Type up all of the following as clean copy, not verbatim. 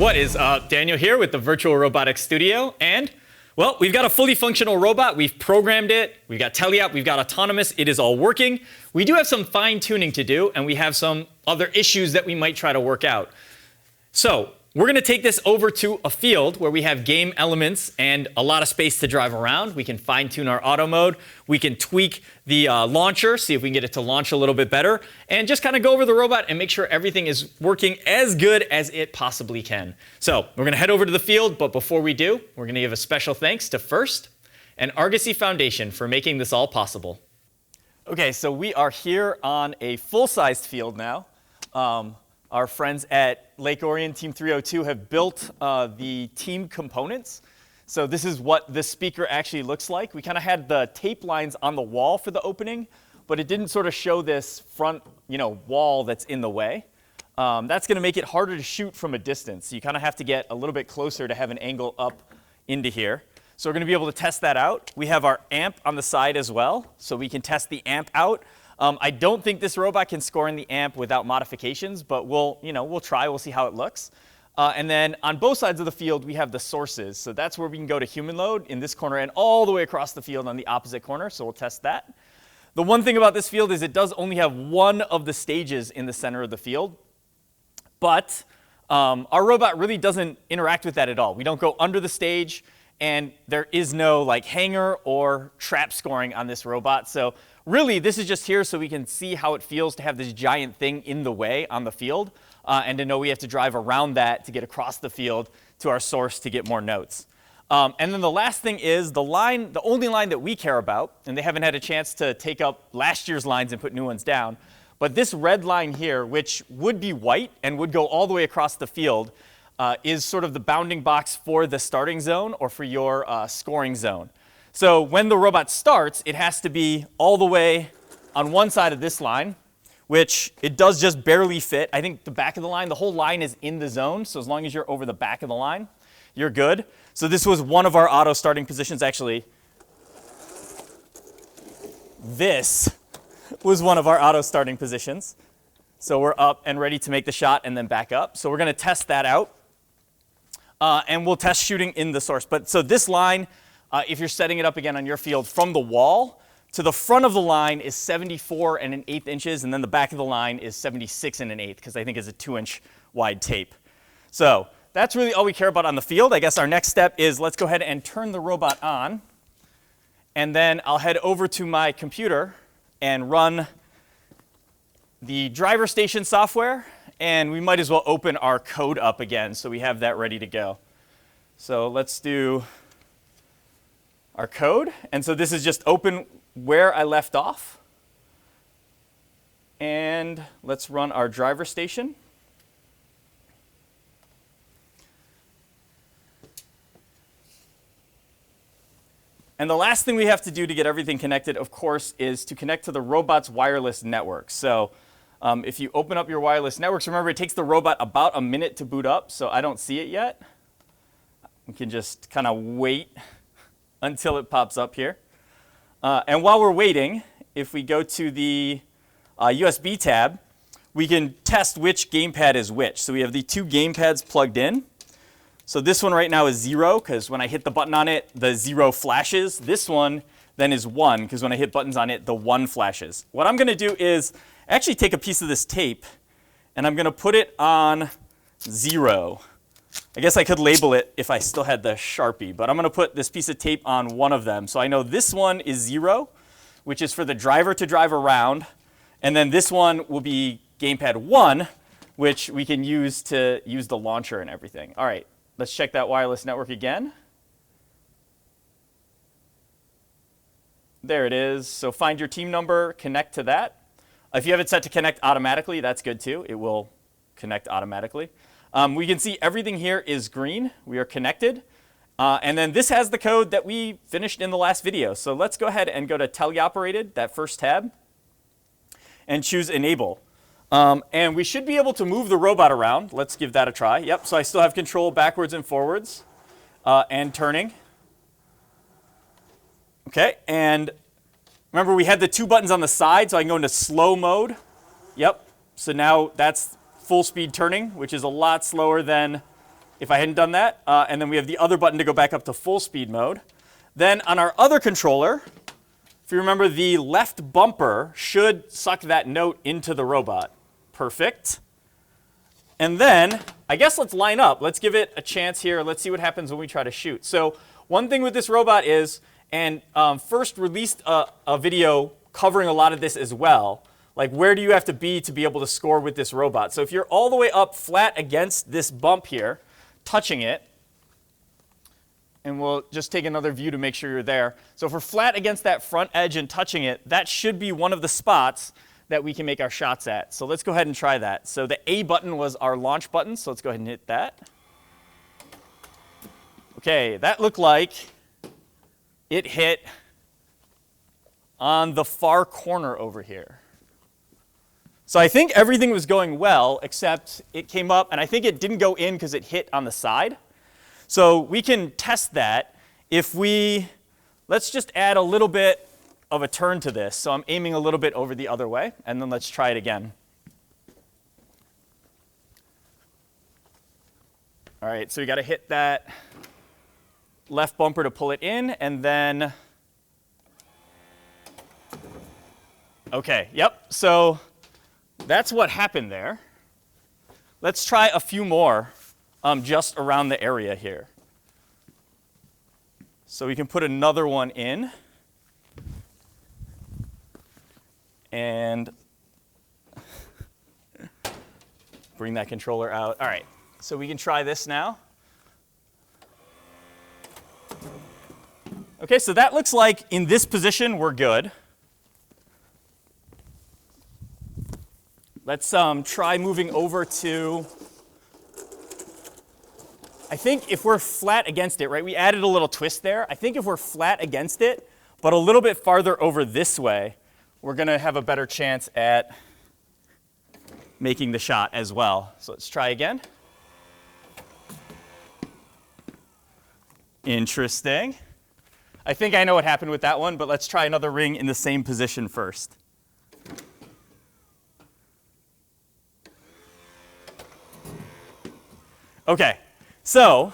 What is up? Daniel here with the Virtual Robotics Studio, and well, we've got a fully functional robot. We've programmed it. We've got teleop. We've got autonomous. It is all working. We do have some fine tuning to do, and we have some other issues that we might try to work out. So we're going to take this over to a field where we have game elements and a lot of space to drive around. We can fine tune our auto mode. We can tweak the launcher, see if we can get it to launch a little bit better, and just kind of go over the robot and make sure everything is working as good as it possibly can. So we're going to head over to the field, but before we do, we're going to give a special thanks to First and Argosy Foundation for making this all possible. Okay, so we are here on a full-sized field now. Our friends at Lake Orion Team 302 have built the team components. So this is what this speaker actually looks like. We kind of had the tape lines on the wall for the opening, but it didn't sort of show this front, wall that's in the way. That's going to make it harder to shoot from a distance. So you kind of have to get a little bit closer to have an angle up into here. So we're going to be able to test that out. We have our amp on the side as well, so we can test the amp out. I don't think this robot can score in the amp without modifications, but we'll try. We'll see how it looks. And then on both sides of the field, we have the sources. So that's where we can go to human load in this corner and all the way across the field on the opposite corner. So we'll test that. The one thing about this field is it does only have one of the stages in the center of the field. But our robot really doesn't interact with that at all. We don't go under the stage, and there is no hanger or trap scoring on this robot. So really, this is just here so we can see how it feels to have this giant thing in the way on the field, and to know we have to drive around that to get across the field to our source to get more notes. And then the last thing is the only line that we care about, and they haven't had a chance to take up last year's lines and put new ones down, but this red line here, which would be white and would go all the way across the field, is sort of the bounding box for the starting zone or for your scoring zone. So when the robot starts, it has to be all the way on one side of this line, which it does just barely fit. I think the back of the line, the whole line is in the zone, so as long as you're over the back of the line, you're good. So this was one of our auto starting positions. Actually, this was one of our auto starting positions. So we're up and ready to make the shot and then back up. So we're going to test that out, and we'll test shooting in the source. But so this line, if you're setting it up again on your field, from the wall to the front of the line is 74 1/8 inches, and then the back of the line is 76 1/8, because I think it's a 2-inch wide tape. So that's really all we care about on the field. I guess our next step is let's go ahead and turn the robot on, and then I'll head over to my computer and run the driver station software, and we might as well open our code up again so we have that ready to go. So let's do our code. And so this is just open where I left off. And let's run our driver station. And the last thing we have to do to get everything connected, of course, is to connect to the robot's wireless network. So if you open up your wireless networks, remember it takes the robot about a minute to boot up, so I don't see it yet. We can just kind of wait until it pops up here. And while we're waiting, if we go to the USB tab, we can test which gamepad is which. So we have the two gamepads plugged in. So this one right now is 0, because when I hit the button on it, the 0 flashes. This one then is 1, because when I hit buttons on it, the 1 flashes. What I'm going to do is actually take a piece of this tape, and I'm going to put it on 0. I guess I could label it if I still had the Sharpie, but I'm going to put this piece of tape on one of them. So I know this one is 0, which is for the driver to drive around, and then this one will be gamepad 1, which we can use to use the launcher and everything. All right, let's check that wireless network again. There it is. So find your team number, connect to that. If you have it set to connect automatically, that's good too. It will connect automatically. We can see everything here is green. We are connected. And then this has the code that we finished in the last video. So let's go ahead and go to Teleoperated, that first tab, and choose Enable. And we should be able to move the robot around. Let's give that a try. Yep, so I still have control backwards and forwards and turning. OK, and remember we had the 2 buttons on the side, so I can go into slow mode. Yep, so now that's full speed turning, which is a lot slower than if I hadn't done that. And then we have the other button to go back up to full speed mode. Then on our other controller, if you remember, the left bumper should suck that note into the robot. Perfect. And then, I guess let's line up. Let's give it a chance here. Let's see what happens when we try to shoot. So one thing with this robot is, and first released a video covering a lot of this as well, like where do you have to be able to score with this robot? So if you're all the way up flat against this bump here, touching it, and we'll just take another view to make sure you're there. So if we're flat against that front edge and touching it, that should be one of the spots that we can make our shots at. So let's go ahead and try that. So the A button was our launch button, so let's go ahead and hit that. Okay, that looked like it hit on the far corner over here. So I think everything was going well, except it came up, and I think it didn't go in because it hit on the side. So we can test that if let's just add a little bit of a turn to this. So I'm aiming a little bit over the other way, and then let's try it again. All right, so we got to hit that left bumper to pull it in, and then, okay, yep, so that's what happened there. Let's try a few more just around the area here. So we can put another one in. And bring that controller out. All right, so we can try this now. Okay, so that looks like in this position we're good. Let's try moving over to, I think if we're flat against it, right? We added a little twist there. I think if we're flat against it, but a little bit farther over this way, we're going to have a better chance at making the shot as well. So let's try again. Interesting. I think I know what happened with that one, but let's try another ring in the same position first. Okay, so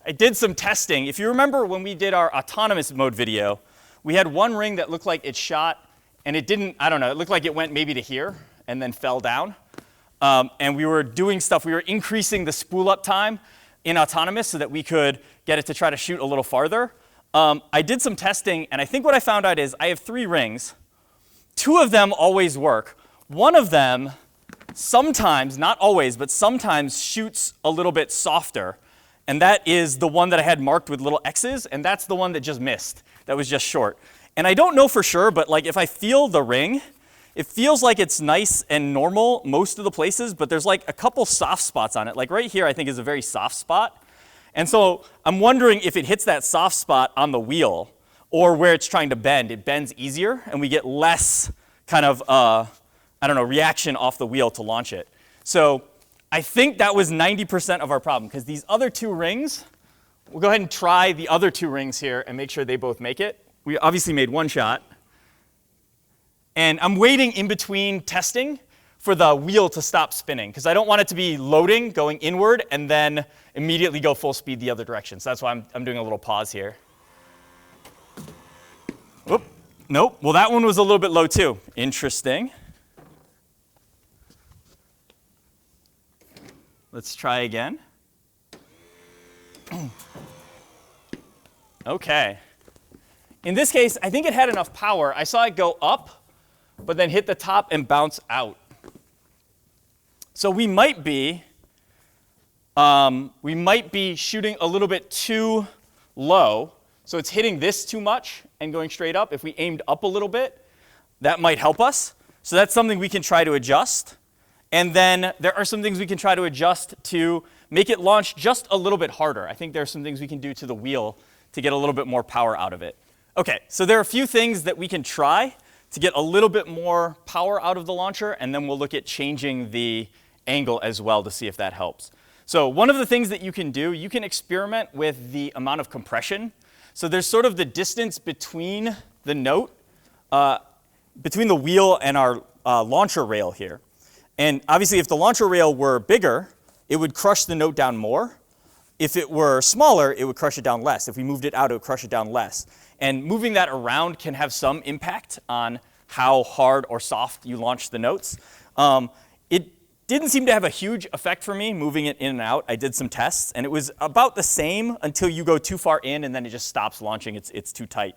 I did some testing. If you remember when we did our autonomous mode video, we had one ring that looked like it shot, and it didn't, I don't know, it looked like it went maybe to here and then fell down. And we were doing stuff, we were increasing the spool up time in autonomous so that we could get it to try to shoot a little farther. I did some testing, and I think what I found out is I have 3 rings. 2 of them always work. One of them sometimes, not always, but sometimes shoots a little bit softer. And that is the one that I had marked with little X's, and that's the one that just missed, that was just short. And I don't know for sure, but like if I feel the ring, it feels like it's nice and normal most of the places, but there's like a couple soft spots on it. Like right here I think is a very soft spot. And so I'm wondering if it hits that soft spot on the wheel or where it's trying to bend, it bends easier and we get less kind of, I don't know, reaction off the wheel to launch it. So I think that was 90% of our problem because these other 2 rings, we'll go ahead and try the other 2 rings here and make sure they both make it. We obviously made one shot. And I'm waiting in between testing for the wheel to stop spinning because I don't want it to be loading, going inward, and then immediately go full speed the other direction. So that's why I'm doing a little pause here. Oop, nope. Well, that one was a little bit low too. Interesting. Let's try again. Okay. In this case, I think it had enough power. I saw it go up, but then hit the top and bounce out. So we might be shooting a little bit too low. So it's hitting this too much and going straight up. If we aimed up a little bit, that might help us. So that's something we can try to adjust. And then there are some things we can try to adjust to make it launch just a little bit harder. I think there are some things we can do to the wheel to get a little bit more power out of it. Okay, so there are a few things that we can try to get a little bit more power out of the launcher, and then we'll look at changing the angle as well to see if that helps. So one of the things that you can do, you can experiment with the amount of compression. So there's sort of the distance between the note, between the wheel and our launcher rail here. And obviously if the launcher rail were bigger, it would crush the note down more. If it were smaller, it would crush it down less. If we moved it out, it would crush it down less. And moving that around can have some impact on how hard or soft you launch the notes. It didn't seem to have a huge effect for me, moving it in and out. I did some tests, and it was about the same until you go too far in, and then it just stops launching. It's too tight.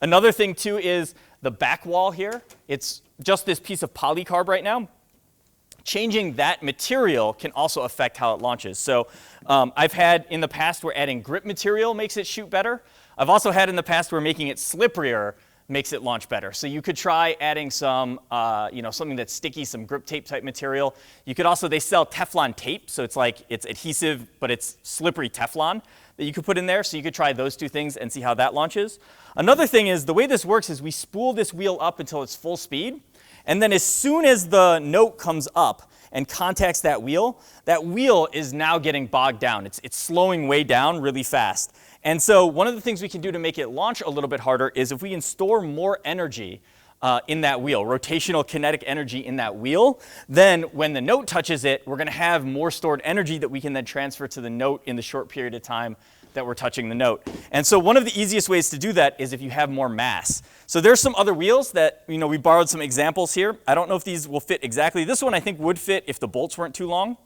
Another thing, too, is the back wall here. It's just this piece of polycarb right now. Changing that material can also affect how it launches. So I've had in the past where adding grip material makes it shoot better. I've also had in the past where making it slipperier makes it launch better. So you could try adding some, something that's sticky, some grip tape type material. You could also, they sell Teflon tape, so it's like it's adhesive, but it's slippery Teflon that you could put in there. So you could try those two things and see how that launches. Another thing is the way this works is we spool this wheel up until it's full speed. And then as soon as the note comes up and contacts that wheel is now getting bogged down. It's slowing way down really fast. And so one of the things we can do to make it launch a little bit harder is if we can store more energy in that wheel, rotational kinetic energy in that wheel, then when the note touches it, we're going to have more stored energy that we can then transfer to the note in the short period of time that we're touching the note. And so one of the easiest ways to do that is if you have more mass. So there's some other wheels that, we borrowed some examples here. I don't know if these will fit exactly. This one I think would fit if the bolts weren't too long.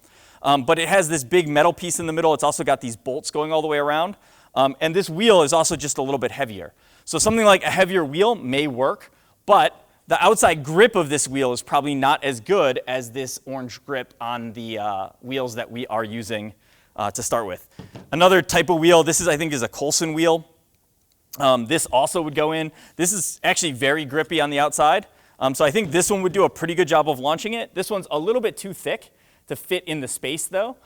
But it has this big metal piece in the middle. It's also got these bolts going all the way around. And this wheel is also just a little bit heavier. So something like a heavier wheel may work, but the outside grip of this wheel is probably not as good as this orange grip on the wheels that we are using to start with. Another type of wheel, this I think is a Coulson wheel. This also would go in. This is actually very grippy on the outside. So I think this one would do a pretty good job of launching it. This one's a little bit too thick to fit in the space though.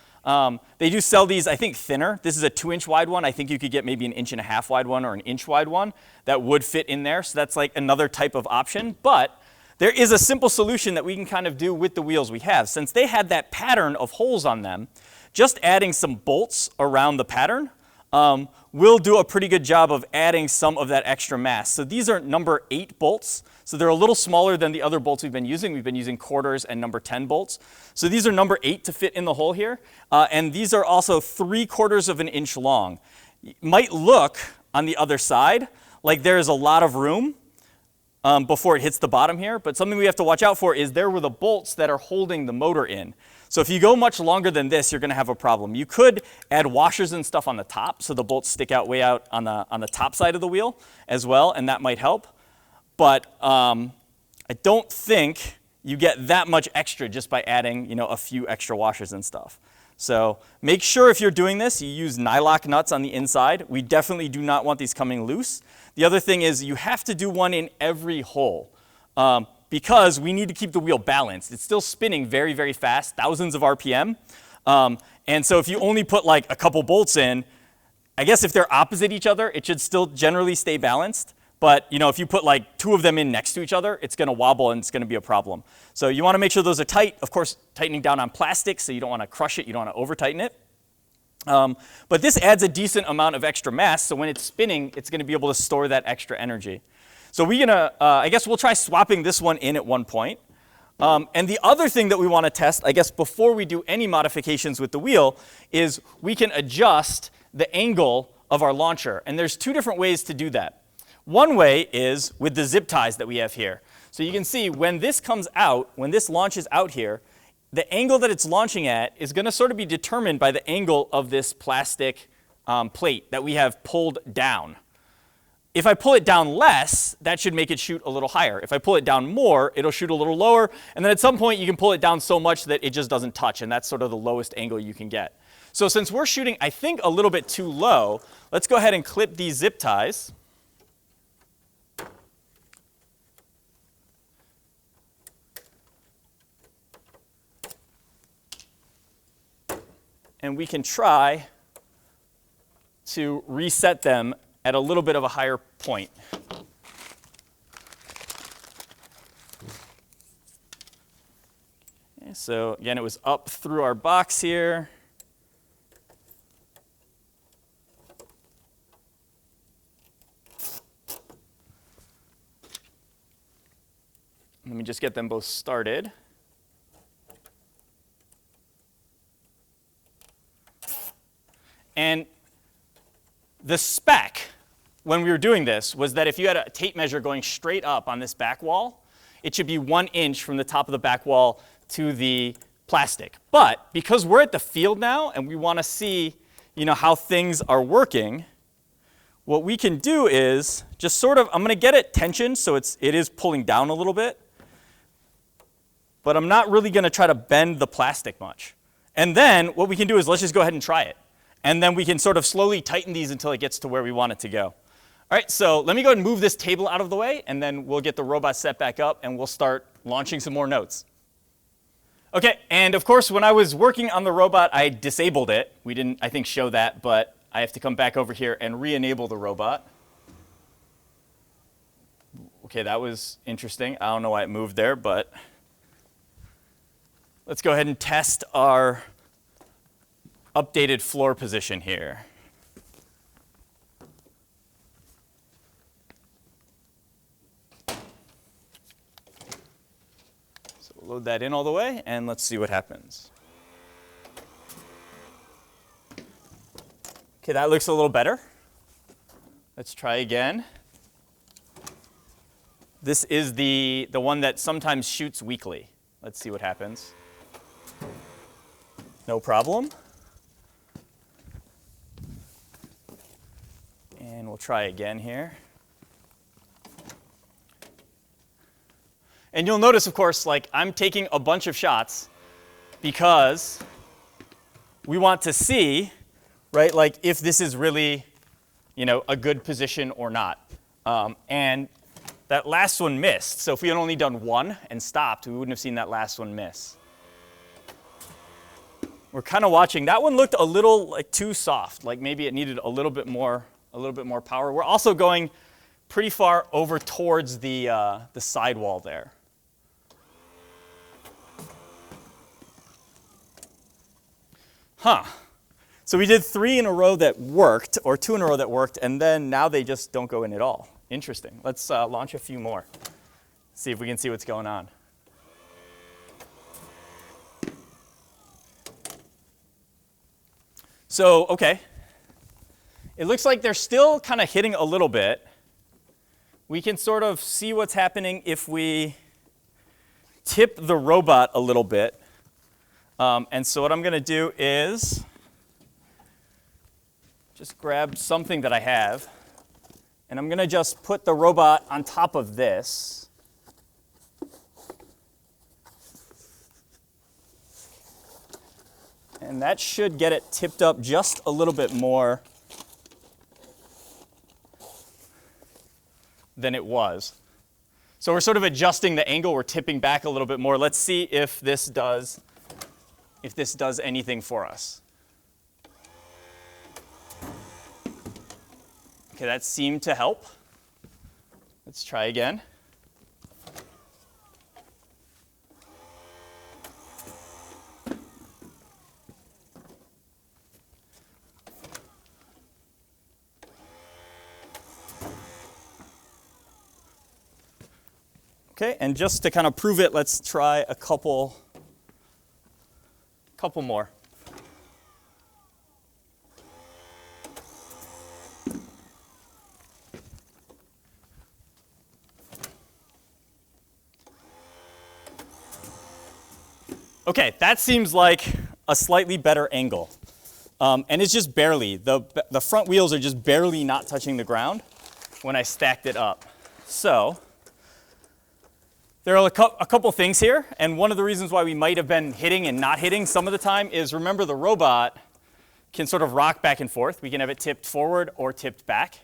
They do sell these, I think, thinner. This is a 2-inch wide one. I think you could get maybe an 1.5 inch wide one or an inch wide one that would fit in there. So that's like another type of option. But there is a simple solution that we can kind of do with the wheels we have. Since they had that pattern of holes on them, just adding some bolts around the pattern will do a pretty good job of adding some of that extra mass. So these are number 8 bolts. So they're a little smaller than the other bolts we've been using. We've been using quarters and number 10 bolts. So these are number 8 to fit in the hole here. And these are also 3/4 of an inch long. It might look on the other side like there is a lot of room before it hits the bottom here. But something we have to watch out for is there were the bolts that are holding the motor in. So if you go much longer than this, you're going to have a problem. You could add washers and stuff on the top so the bolts stick out way out on the top side of the wheel as well, and that might help. But I don't think you get that much extra just by adding a few extra washers and stuff. So make sure if you're doing this, you use nylock nuts on the inside. We definitely do not want these coming loose. The other thing is you have to do one in every hole. Because we need to keep the wheel balanced. It's still spinning very, very fast, thousands of RPM. And so if you only put like a couple bolts in, I guess if they're opposite each other, it should still generally stay balanced. But if you put like 2 of them in next to each other, it's going to wobble and it's going to be a problem. So you want to make sure those are tight. Of course, tightening down on plastic, so you don't want to crush it. You don't want to over-tighten it. But this adds a decent amount of extra mass, so when it's spinning, it's going to be able to store that extra energy. So I guess we'll try swapping this one in at one point. And the other thing that we want to test, I guess before we do any modifications with the wheel, is we can adjust the angle of our launcher. And there's 2 different ways to do that. One way is with the zip ties that we have here. So you can see when this comes out, when this launches out here, the angle that it's launching at is going to sort of be determined by the angle of this plastic plate that we have pulled down. If I pull it down less, that should make it shoot a little higher. If I pull it down more, it'll shoot a little lower. And then at some point, you can pull it down so much that it just doesn't touch. And that's sort of the lowest angle you can get. So since we're shooting, I think, a little bit too low, let's go ahead and clip these zip ties. And we can try to reset them at a little bit of a higher point. Okay, so again, it was up through our box here. Let me just get them both started. And the spec, when we were doing this, was that if you had a tape measure going straight up on this back wall, it should be 1 inch from the top of the back wall to the plastic. But because we're at the field now and we want to see, how things are working, what we can do is just sort of, I'm going to get it tensioned so it is pulling down a little bit, but I'm not really going to try to bend the plastic much. And then what we can do is let's just go ahead and try it. And then we can sort of slowly tighten these until it gets to where we want it to go. All right, so let me go ahead and move this table out of the way, and then we'll get the robot set back up, and we'll start launching some more nodes. OK, and of course, when I was working on the robot, I disabled it. We didn't, I think, show that, but I have to come back over here and re-enable the robot. OK, that was interesting. I don't know why it moved there, but let's go ahead and test our updated floor position here. So we'll load that in all the way, and let's see what happens. OK, that looks a little better. Let's try again. This is the one that sometimes shoots weakly. Let's see what happens. No problem. And we'll try again here. And you'll notice, of course, I'm taking a bunch of shots because we want to see, right, if this is really, a good position or not. And that last one missed. So if we had only done one and stopped, we wouldn't have seen that last one miss. We're kind of watching. That one looked a little too soft. Maybe it needed a little bit more power. We're also going pretty far over towards the sidewall there. So we did 3 in a row that worked, or 2 in a row that worked, and then now they just don't go in at all. Interesting. Let's launch a few more. See if we can see what's going on. So, OK. It looks like they're still kind of hitting a little bit. We can sort of see what's happening if we tip the robot a little bit. And so what I'm going to do is just grab something that I have. And I'm going to just put the robot on top of this. And that should get it tipped up just a little bit more than it was. So we're sort of adjusting the angle. We're tipping back a little bit more. Let's see if this does anything for us. OK, that seemed to help. Let's try again. OK, and just to kind of prove it, let's try a couple more. OK, that seems like a slightly better angle. And it's just barely. The front wheels are just barely not touching the ground when I stacked it up. So there are a couple things here. And one of the reasons why we might have been hitting and not hitting some of the time is, remember, the robot can sort of rock back and forth. We can have it tipped forward or tipped back.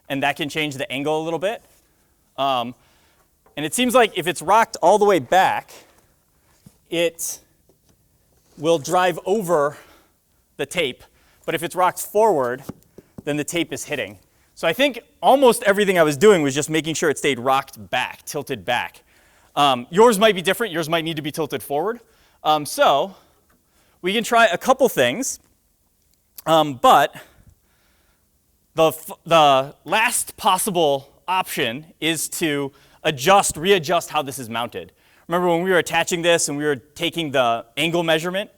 And that can change the angle a little bit. And it seems like if it's rocked all the way back, it will drive over the tape. But if it's rocked forward, then the tape is hitting. So I think almost everything I was doing was just making sure it stayed rocked back, tilted back. Yours might be different. Yours might need to be tilted forward. So we can try a couple things. But the last possible option is to readjust how this is mounted. Remember when we were attaching this and we were taking the angle measurement?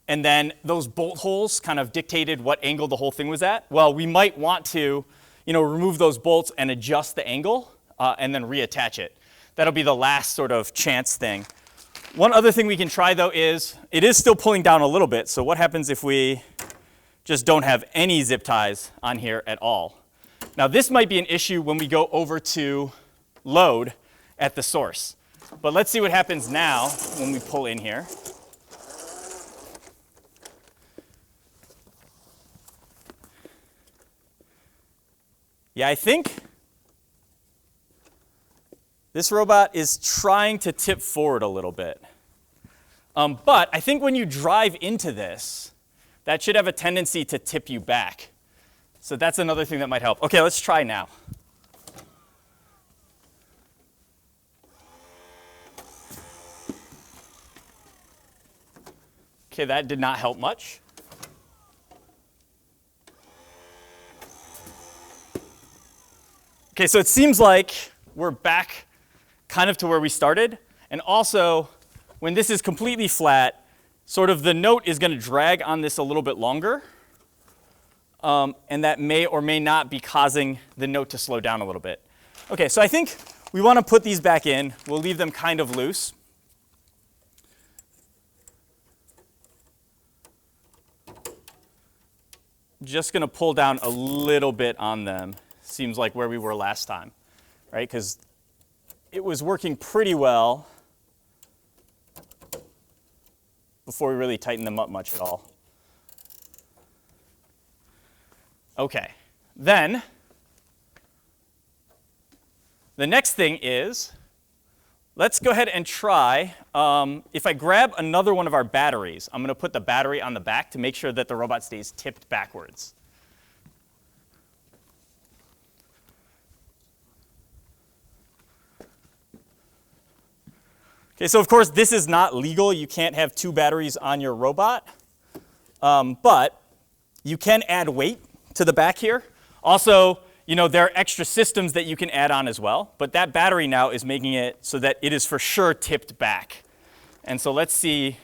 and then those bolt holes kind of dictated what angle the whole thing was at. Well, we might want to, remove those bolts and adjust the angle and then reattach it. That'll be the last sort of chance thing. One other thing we can try though is, it is still pulling down a little bit, so what happens if we just don't have any zip ties on here at all? Now this might be an issue when we go over to load at the source. But let's see what happens now when we pull in here. Yeah, I think this robot is trying to tip forward a little bit. But I think when you drive into this, that should have a tendency to tip you back. So that's another thing that might help. Okay, let's try now. Okay, that did not help much. Okay, so it seems like we're back kind of to where we started. And also, when this is completely flat, sort of the note is going to drag on this a little bit longer. And that may or may not be causing the note to slow down a little bit. Okay, so I think we want to put these back in. We'll leave them kind of loose. Just going to pull down a little bit on them. Seems like where we were last time, right? Because it was working pretty well before we really tightened them up much at all. Okay, then the next thing is, let's go ahead and try, if I grab another one of our batteries, I'm going to put the battery on the back to make sure that the robot stays tipped backwards. Okay, so of course this is not legal. You can't have two batteries on your robot, but you can add weight to the back here. Also, there are extra systems that you can add on as well, but that battery now is making it so that it is for sure tipped back. And so let's see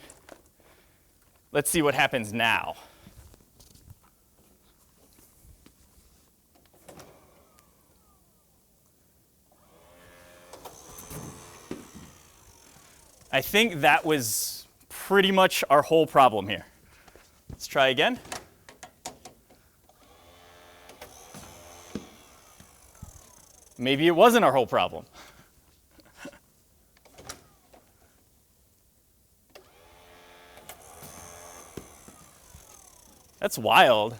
what happens now. I think that was pretty much our whole problem here. Let's try again. Maybe it wasn't our whole problem. That's wild,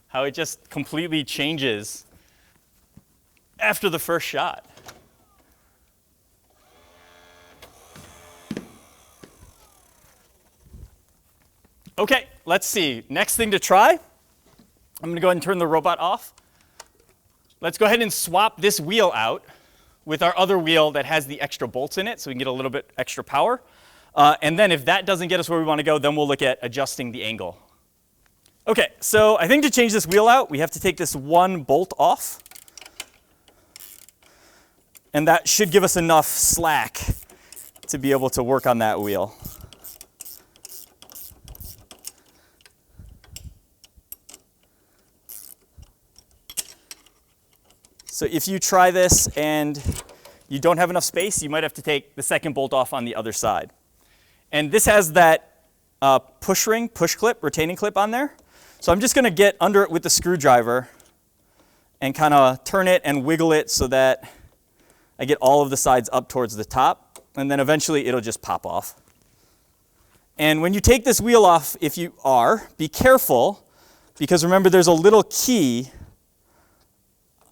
how it just completely changes after the first shot. Okay, let's see. Next thing to try, I'm going to go ahead and turn the robot off. Let's go ahead and swap this wheel out with our other wheel that has the extra bolts in it so we can get a little bit extra power. And then if that doesn't get us where we want to go, then we'll look at adjusting the angle. Okay, so I think to change this wheel out, we have to take this one bolt off. And that should give us enough slack to be able to work on that wheel. So if you try this and you don't have enough space, you might have to take the second bolt off on the other side. And this has that push clip, retaining clip on there. So I'm just going to get under it with the screwdriver and kind of turn it and wiggle it so that I get all of the sides up towards the top. And then eventually it'll just pop off. And when you take this wheel off, if you are, be careful, because remember there's a little key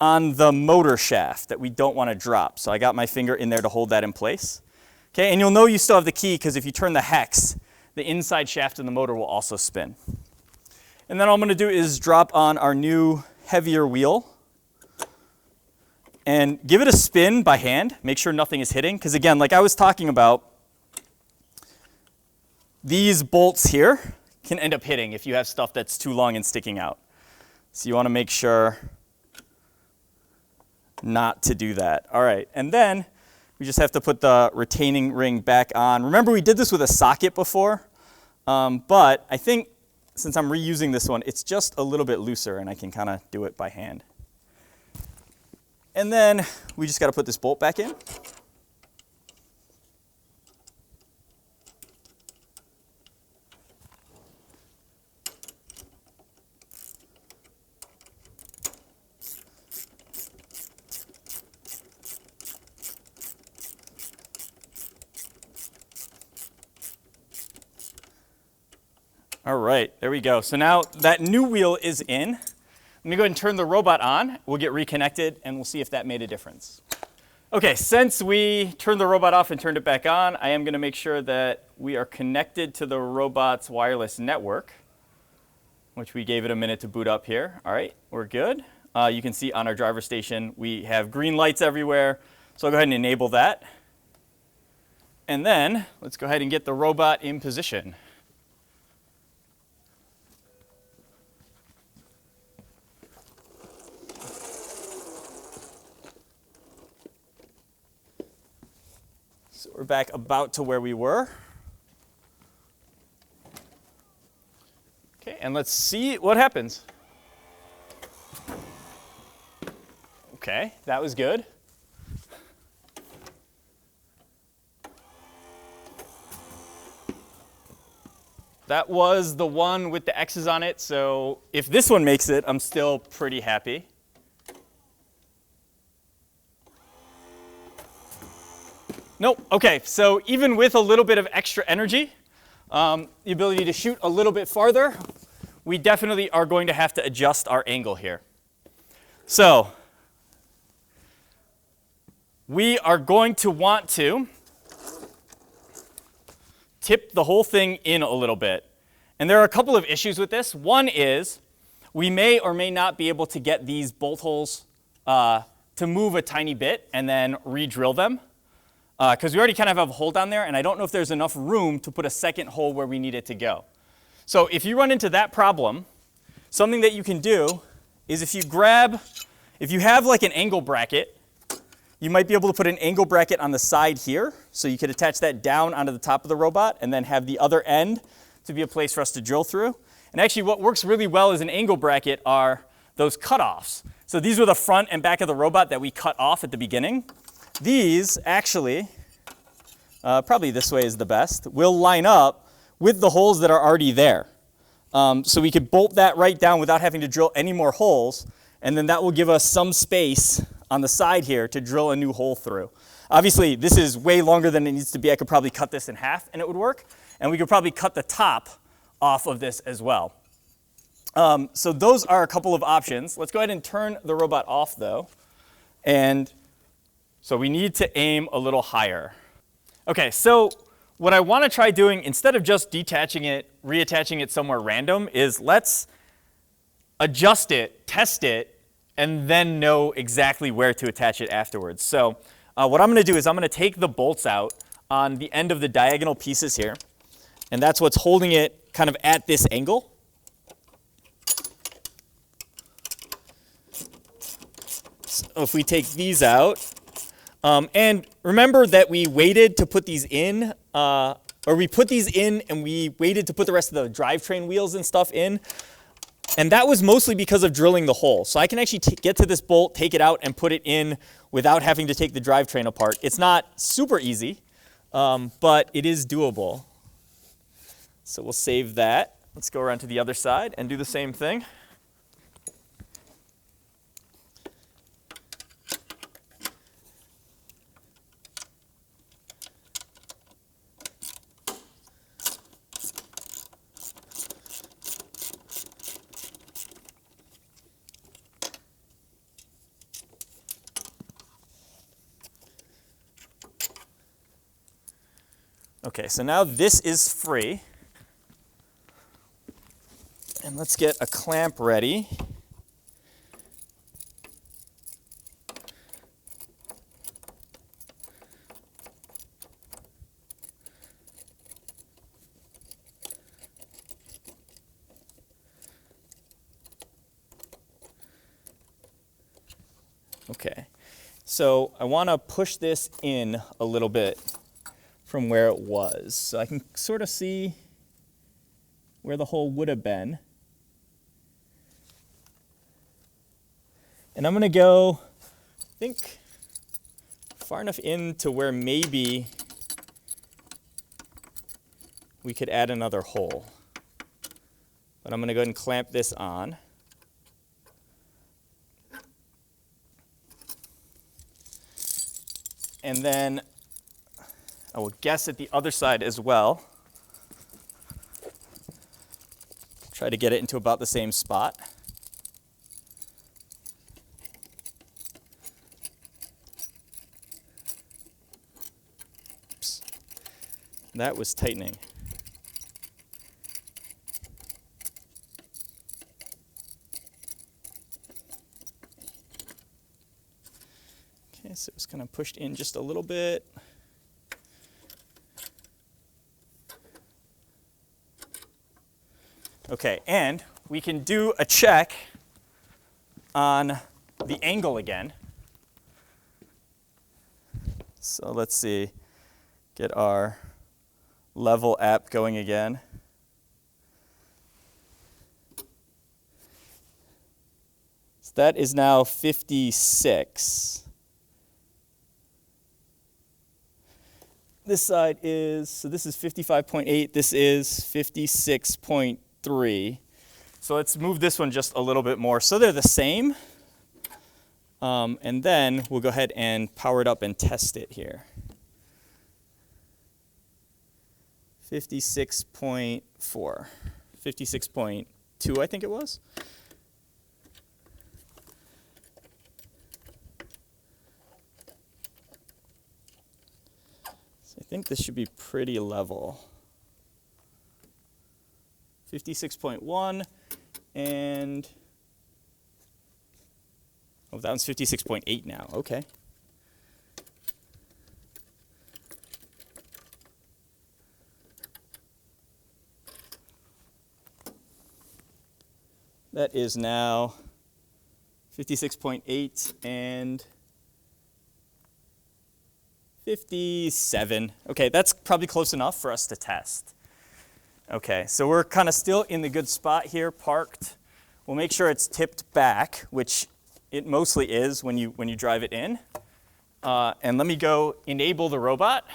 on the motor shaft that we don't want to drop. So I got my finger in there to hold that in place. Okay, and you'll know you still have the key because if you turn the hex, the inside shaft in the motor will also spin. And then all I'm going to do is drop on our new heavier wheel and give it a spin by hand. Make sure nothing is hitting, because again, like I was talking about, these bolts here can end up hitting if you have stuff that's too long and sticking out. So you want to make sure not to do that. All right, and then we just have to put the retaining ring back on. Remember we did this with a socket before, But I think since I'm reusing this one, it's just a little bit looser, and I can kind of do it by hand. And then we just got to put this bolt back in. All right, there we go. So now that new wheel is in. Let me go ahead and turn the robot on. We'll get reconnected, and we'll see if that made a difference. Okay, since we turned the robot off and turned it back on, I am going to make sure that we are connected to the robot's wireless network, which we gave it a minute to boot up here. All right, we're good. You can see on our driver station, we have green lights everywhere. So I'll go ahead and enable that. And then let's go ahead and get the robot in position. So we're back about to where we were. Okay, and let's see what happens. Okay, that was good. That was the one with the X's on it, so if this one makes it, I'm still pretty happy. Nope, okay, so even with a little bit of extra energy, the ability to shoot a little bit farther, we definitely are going to have to adjust our angle here. So we are going to want to tip the whole thing in a little bit. And there are a couple of issues with this. One is we may or may not be able to get these bolt holes to move a tiny bit and then re-drill them. Because we already kind of have a hole down there, and I don't know if there's enough room to put a second hole where we need it to go. So if you run into that problem, something that you can do is if you have like an angle bracket, you might be able to put an angle bracket on the side here, so you could attach that down onto the top of the robot and then have the other end to be a place for us to drill through. And actually what works really well as an angle bracket are those cutoffs. So these were the front and back of the robot that we cut off at the beginning. These actually, probably this way is the best, will line up with the holes that are already there. So we could bolt that right down without having to drill any more holes, and then that will give us some space on the side here to drill a new hole through. Obviously, this is way longer than it needs to be. I could probably cut this in half and it would work, and we could probably cut the top off of this as well. So those are a couple of options. Let's go ahead and turn the robot off though, and so we need to aim a little higher. Okay, so what I want to try doing, instead of just detaching it, reattaching it somewhere random, is let's adjust it, test it, and then know exactly where to attach it afterwards. So what I'm going to do is I'm going to take the bolts out on the end of the diagonal pieces here, and that's what's holding it kind of at this angle. So if we take these out, and remember that we waited to put these in, or we put these in and we waited to put the rest of the drivetrain wheels and stuff in. And that was mostly because of drilling the hole. So I can actually get to this bolt, take it out, and put it in without having to take the drivetrain apart. It's not super easy, but it is doable. So we'll save that. Let's go around to the other side and do the same thing. Okay, so now this is free. And let's get a clamp ready. Okay, so I want to push this in a little bit from where it was. So I can sort of see where the hole would have been. And I'm going to go, I think, far enough in to where maybe we could add another hole. But I'm going to go ahead and clamp this on. And then I will guess at the other side as well. Try to get it into about the same spot. Oops. That was tightening. Okay, so it's kind of pushed in just a little bit. Okay, and we can do a check on the angle again. So let's see, get our level app going again. So that is now 56. This side is, so this is 55.8, this is 56.3. So let's move this one just a little bit more. So they're the same. And then we'll go ahead and power it up and test it here. 56.4, 56.2 I think it was. I think this should be pretty level. 56.1 and, oh, that one's 56.8 now, okay. That is now 56.8 and 57. Okay, that's probably close enough for us to test. Okay, so we're kind of still in the good spot here, parked. We'll make sure it's tipped back, which it mostly is when you drive it in. And let me go enable the robot.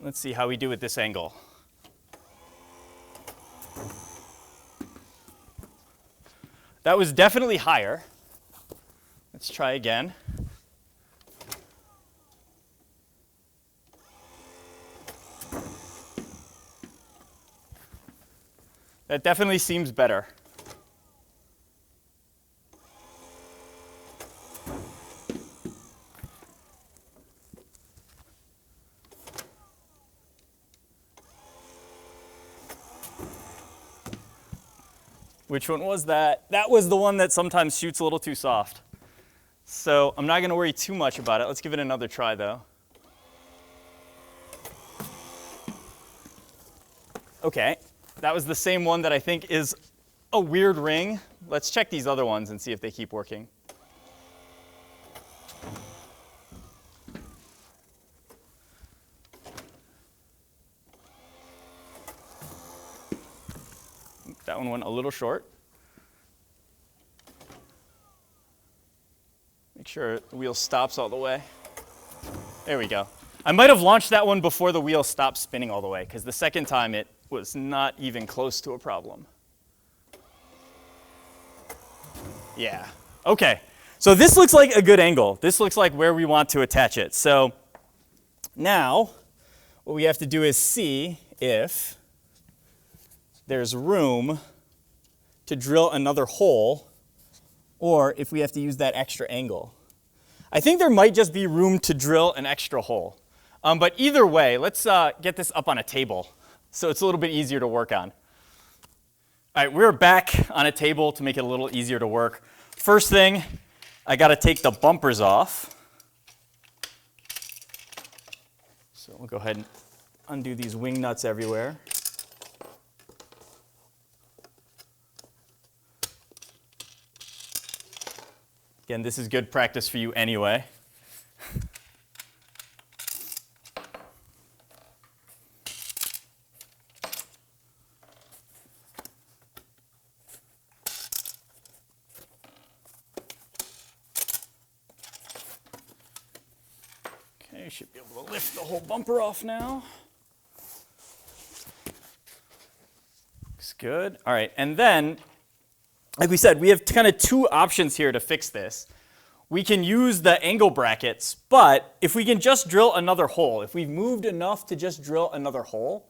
Let's see how we do at this angle. That was definitely higher. Let's try again. That definitely seems better. Which one was that? That was the one that sometimes shoots a little too soft. So I'm not going to worry too much about it. Let's give it another try, though. Okay, that was the same one that I think is a weird ring. Let's check these other ones and see if they keep working. That one went a little short. Make sure the wheel stops all the way. There we go. I might have launched that one before the wheel stopped spinning all the way, because the second time it was not even close to a problem. Yeah. Okay. So this looks like a good angle. This looks like where we want to attach it. So now what we have to do is see if there's room to drill another hole, or if we have to use that extra angle. I think there might just be room to drill an extra hole. But either way, let's get this up on a table so it's a little bit easier to work on. All right, we're back on a table to make it a little easier to work. First thing, I got to take the bumpers off. So we'll go ahead and undo these wing nuts everywhere. Again, this is good practice for you anyway. should be able to lift the whole bumper off now. Looks good. All right, and then, like we said, we have kind of two options here to fix this. We can use the angle brackets, but if we can just drill another hole, if we've moved enough to just drill another hole,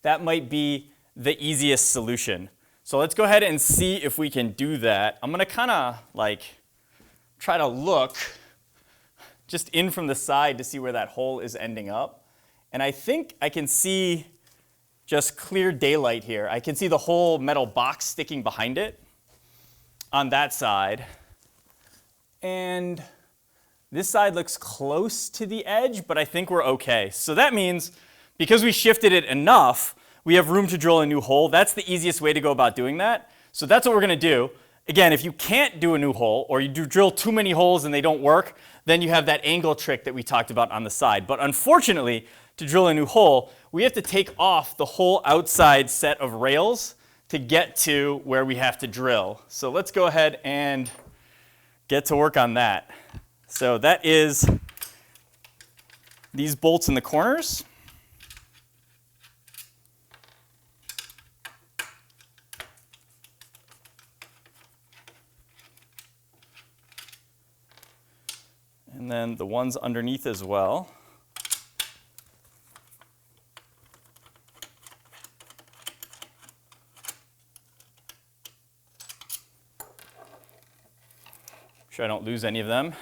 that might be the easiest solution. So let's go ahead and see if we can do that. I'm gonna kind of like try to look just in from the side to see where that hole is ending up. And I think I can see just clear daylight here. I can see the whole metal box sticking behind it on that side. And this side looks close to the edge, but I think we're okay. So that means because we shifted it enough, we have room to drill a new hole. That's the easiest way to go about doing that. So that's what we're gonna do. Again, if you can't do a new hole, or you drill too many holes and they don't work, then you have that angle trick that we talked about on the side. But unfortunately, to drill a new hole, we have to take off the whole outside set of rails to get to where we have to drill. So let's go ahead and get to work on that. So that is these bolts in the corners. And then the ones underneath as well. Make sure I don't lose any of them.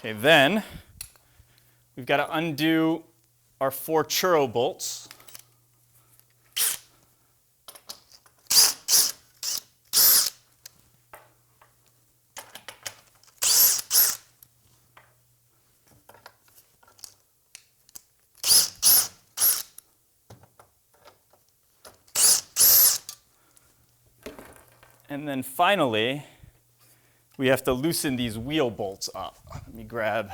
Okay, then we've got to undo our 4 churro bolts. And then finally, we have to loosen these wheel bolts up. Let me grab.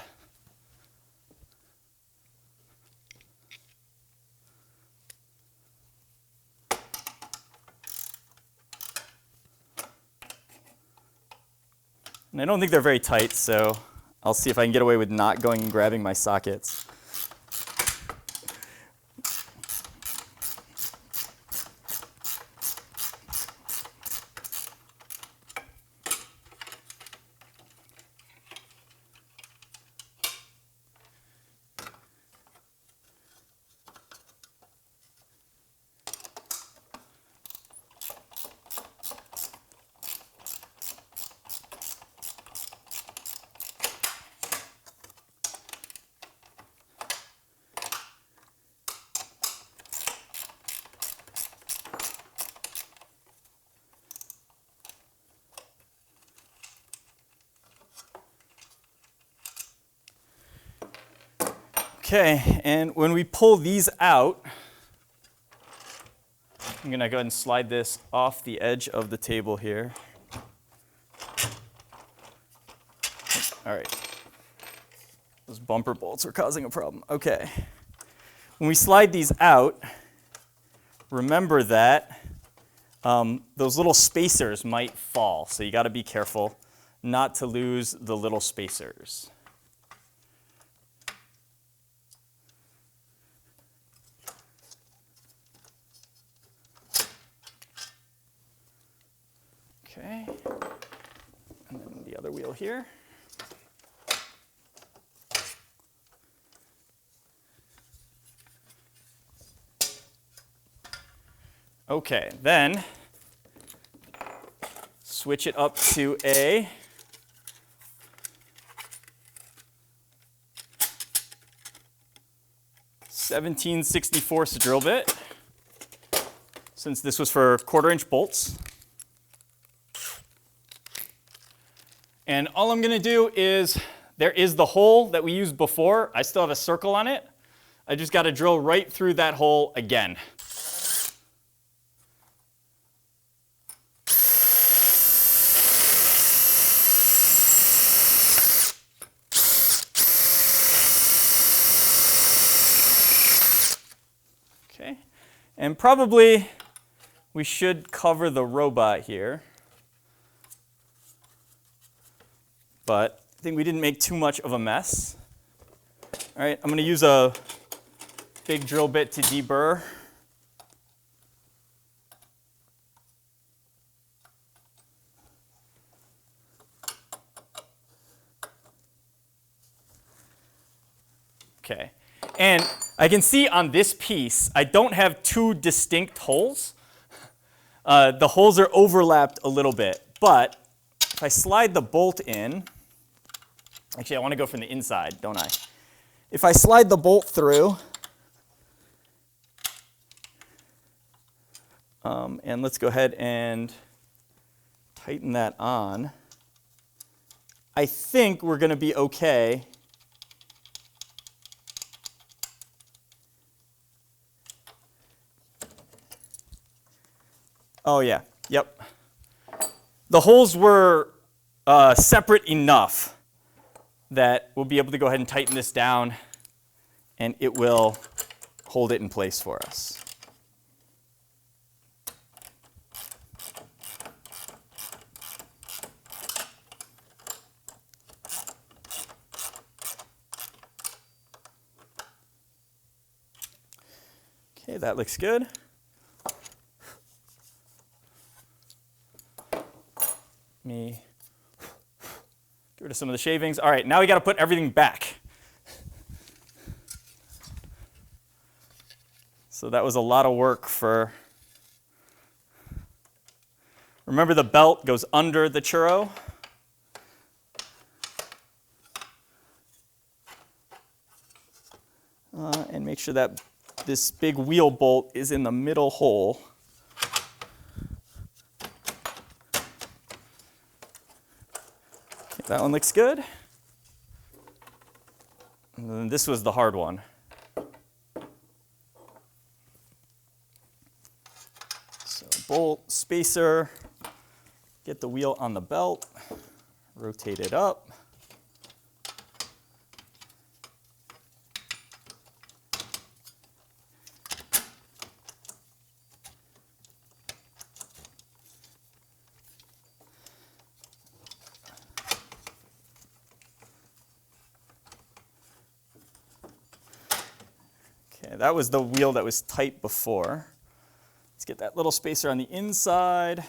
And I don't think they're very tight, so I'll see if I can get away with not going and grabbing my sockets. Okay, and when we pull these out, I'm going to go ahead and slide this off the edge of the table here. All right. Those bumper bolts are causing a problem. Okay. When we slide these out, remember that those little spacers might fall, so you got to be careful not to lose the little spacers. Okay, and then the other wheel here. Okay, then switch it up to a (17/64) drill bit, since this was for 1/4-inch bolts. And all I'm going to do is there is the hole that we used before. I still have a circle on it. I just got to drill right through that hole again. Okay, and probably we should cover the robot here. But I think we didn't make too much of a mess. All right, I'm going to use a big drill bit to deburr. Okay, and I can see on this piece, I don't have two distinct holes. The holes are overlapped a little bit, but if I slide the bolt in, actually I want to go from the inside, don't I? If I slide the bolt through, and let's go ahead and tighten that on, I think we're going to be okay. Oh yeah, yep. The holes were separate enough that we'll be able to go ahead and tighten this down, and it will hold it in place for us. Okay, that looks good. Me get rid of some of the shavings. All right, now we got to put everything back. So that was a lot of work for. Remember, the belt goes under the churro. And make sure that this big wheel bolt is in the middle hole. That one looks good. And then this was the hard one. So bolt, spacer, get the wheel on the belt, rotate it up. Okay, that was the wheel that was tight before. Let's get that little spacer on the inside.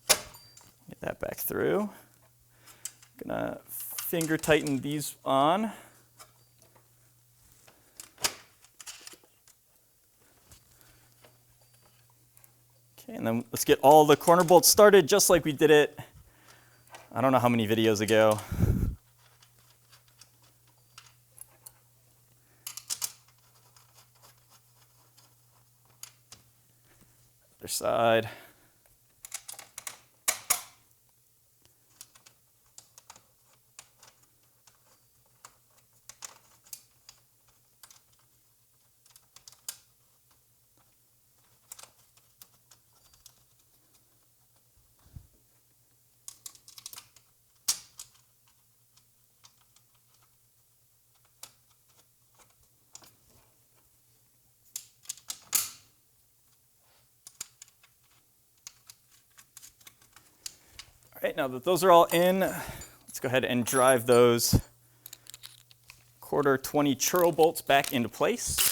Get that back through. I'm gonna finger tighten these on. Okay, and then let's get all the corner bolts started just like we did it, I don't know how many videos ago. Other side. All right, now that those are all in, let's go ahead and drive those quarter 20 churro bolts back into place.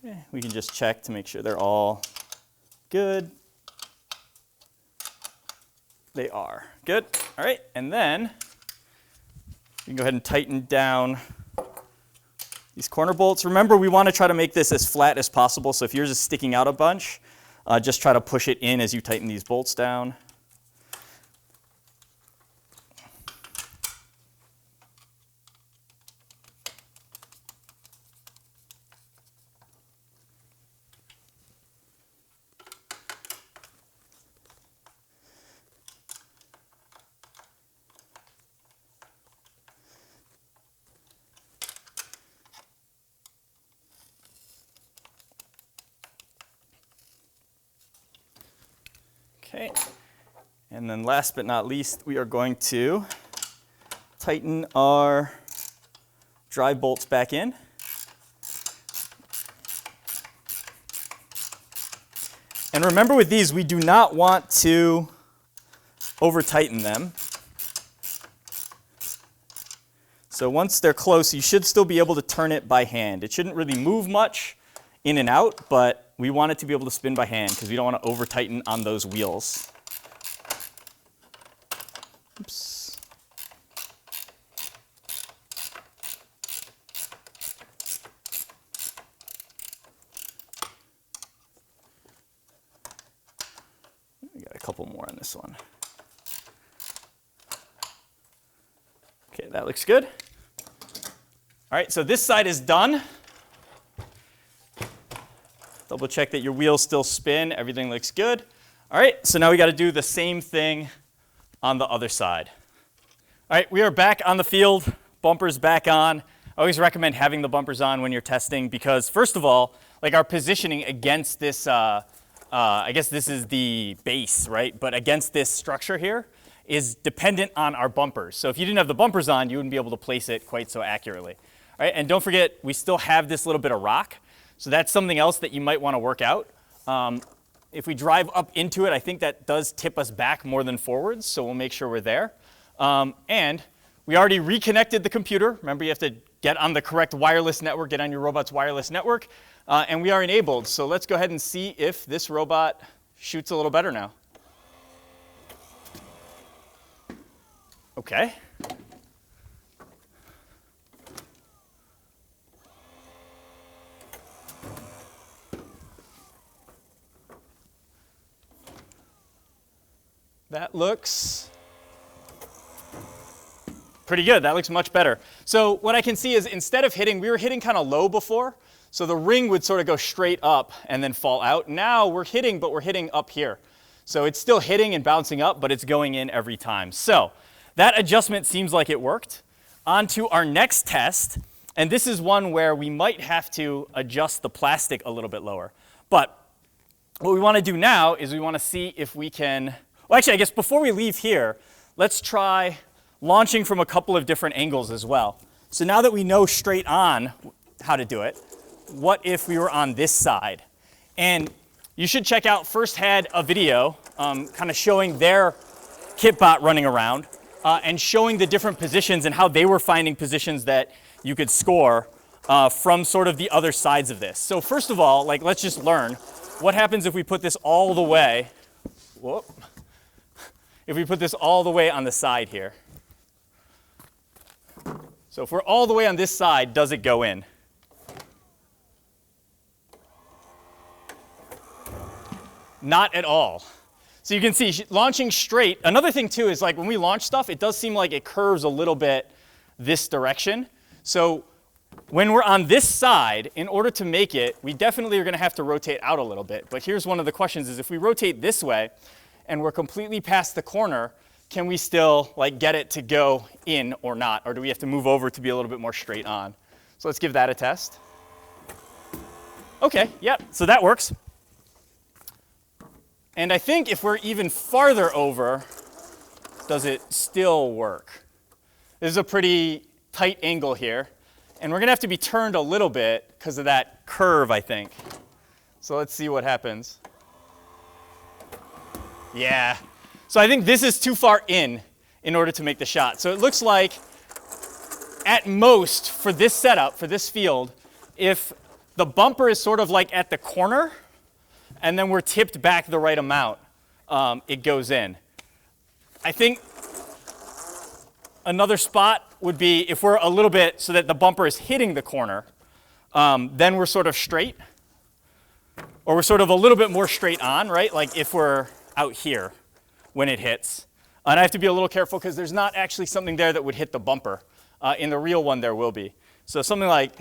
Okay, we can just check to make sure they're all good. They are. Good. All right, and then you can go ahead and tighten down these corner bolts. Remember, we want to try to make this as flat as possible, so if yours is sticking out a bunch, just try to push it in as you tighten these bolts down. Okay, and then last but not least, we are going to tighten our drive bolts back in. And remember with these, we do not want to over-tighten them. So once they're close, you should still be able to turn it by hand. It shouldn't really move much in and out, but we want it to be able to spin by hand because we don't want to over-tighten on those wheels. Oops. We got a couple more on this one. Okay, that looks good. All right, so this side is done. Double check that your wheels still spin. Everything looks good. All right, so now we got to do the same thing on the other side. All right, we are back on the field. Bumpers back on. I always recommend having the bumpers on when you're testing because, first of all, like our positioning against this, I guess this is the base, right? But against this structure here is dependent on our bumpers. So if you didn't have the bumpers on, you wouldn't be able to place it quite so accurately. All right, and don't forget, we still have this little bit of rock. So that's something else that you might want to work out. If we drive up into it, I think that does tip us back more than forwards, so we'll make sure we're there. And we already reconnected the computer. Remember, you have to get on the correct wireless network, get on your robot's wireless network, and we are enabled. So let's go ahead and see if this robot shoots a little better now. Okay. That looks pretty good. That looks much better. So what I can see is instead of hitting, we were hitting kind of low before, so the ring would sort of go straight up and then fall out. Now we're hitting, but we're hitting up here. So it's still hitting and bouncing up, but it's going in every time. So that adjustment seems like it worked. On to our next test, and this is one where we might have to adjust the plastic a little bit lower. But what we want to do now is we want to see if we can. Well, actually, I guess before we leave here, let's try launching from a couple of different angles as well. So now that we know straight on how to do it, what if we were on this side? And you should check out, First had a video kind of showing their kitbot running around and showing the different positions and how they were finding positions that you could score from sort of the other sides of this. So first of all, like, let's just learn what happens if we put this all the way. Whoop. If we put this all the way on the side here. So if we're all the way on this side, does it go in? Not at all. So you can see launching straight. Another thing too is like when we launch stuff, it does seem like it curves a little bit this direction. So when we're on this side, in order to make it, we definitely are going to have to rotate out a little bit. But here's one of the questions is if we rotate this way, and we're completely past the corner, can we still like get it to go in or not? Or do we have to move over to be a little bit more straight on? So let's give that a test. Okay, yep, so that works. And I think if we're even farther over, does it still work? This is a pretty tight angle here. And we're gonna have to be turned a little bit because of that curve, I think. So let's see what happens. Yeah, so I think this is too far in order to make the shot. So it looks like at most for this setup, for this field, if the bumper is sort of like at the corner and then we're tipped back the right amount, it goes in. I think another spot would be if we're a little bit so that the bumper is hitting the corner, then we're sort of straight. Or we're sort of a little bit more straight on, right? Like if we're out here when it hits. And I have to be a little careful because there's not actually something there that would hit the bumper. In the real one, there will be. So something like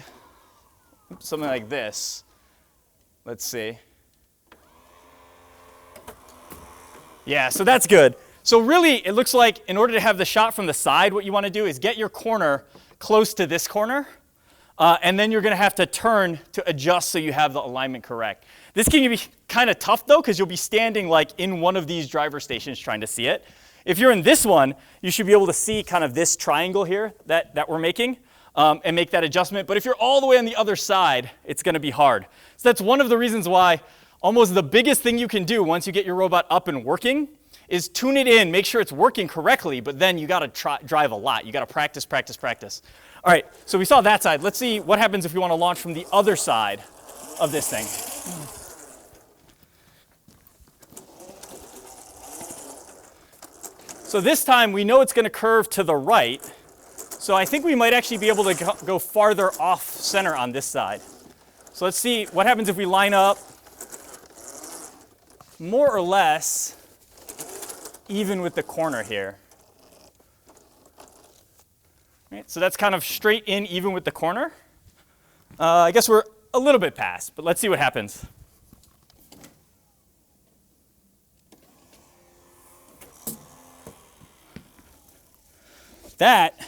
this. Let's see. Yeah, so that's good. So really, it looks like in order to have the shot from the side, what you want to do is get your corner close to this corner. And then you're going to have to turn to adjust so you have the alignment correct. This can be kind of tough, though, because you'll be standing like in one of these driver stations trying to see it. If you're in this one, you should be able to see kind of this triangle here that we're making and make that adjustment. But if you're all the way on the other side, it's going to be hard. So that's one of the reasons why almost the biggest thing you can do once you get your robot up and working is tune it in, make sure it's working correctly, but then you got to drive a lot. You got to practice, practice, practice. All right, so we saw that side. Let's see what happens if we want to launch from the other side of this thing. So this time we know it's going to curve to the right. So I think we might actually be able to go farther off center on this side. So let's see what happens if we line up more or less even with the corner here. Right, so that's kind of straight in even with the corner. I guess we're a little bit past, but let's see what happens. That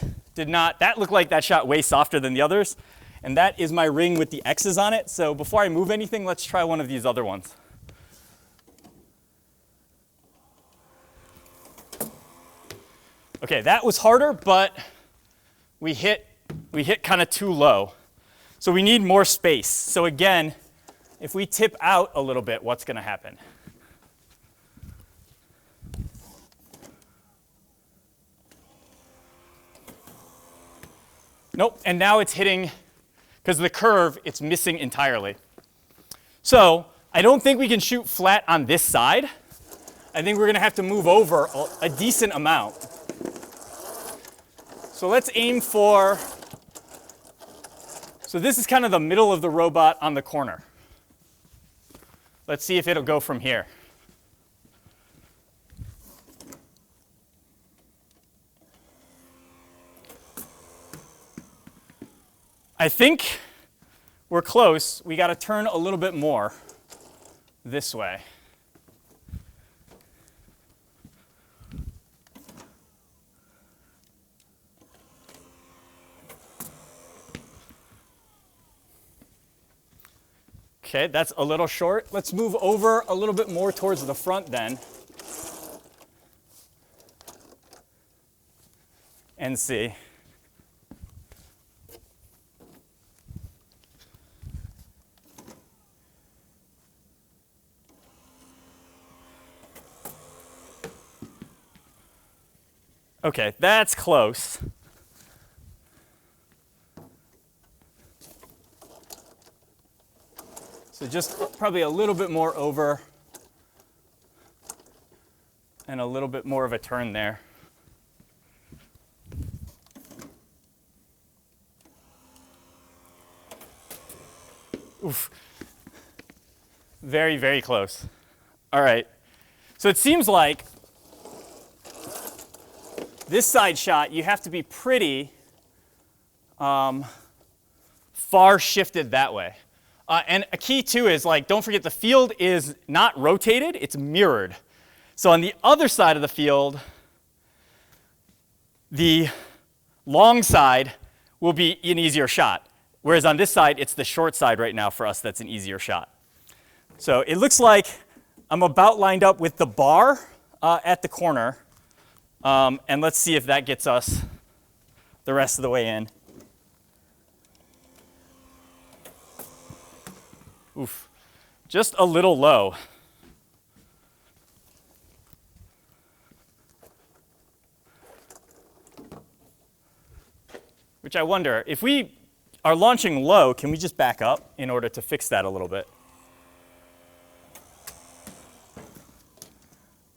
looked like that shot way softer than the others. And that is my ring with the X's on it. So before I move anything, let's try one of these other ones. Okay, that was harder, but we hit kind of too low. So we need more space. So again, if we tip out a little bit, what's going to happen? Nope, and now it's hitting, because of the curve, it's missing entirely. So I don't think we can shoot flat on this side. I think we're going to have to move over a decent amount. So let's aim for, so this is kind of the middle of the robot on the corner. Let's see if it'll go from here. I think we're close. We got to turn a little bit more this way. Okay, that's a little short. Let's move over a little bit more towards the front then. And see. Okay, that's close. So just probably a little bit more over and a little bit more of a turn there. Oof. Very, very close. All right. So it seems like this side shot, you have to be pretty far shifted that way. And a key too is, like, don't forget the field is not rotated, it's mirrored. So on the other side of the field, the long side will be an easier shot. Whereas on this side, it's the short side right now for us that's an easier shot. So it looks like I'm about lined up with the bar at the corner. And let's see if that gets us the rest of the way in. Oof, just a little low. Which I wonder, if we are launching low, can we just back up in order to fix that a little bit?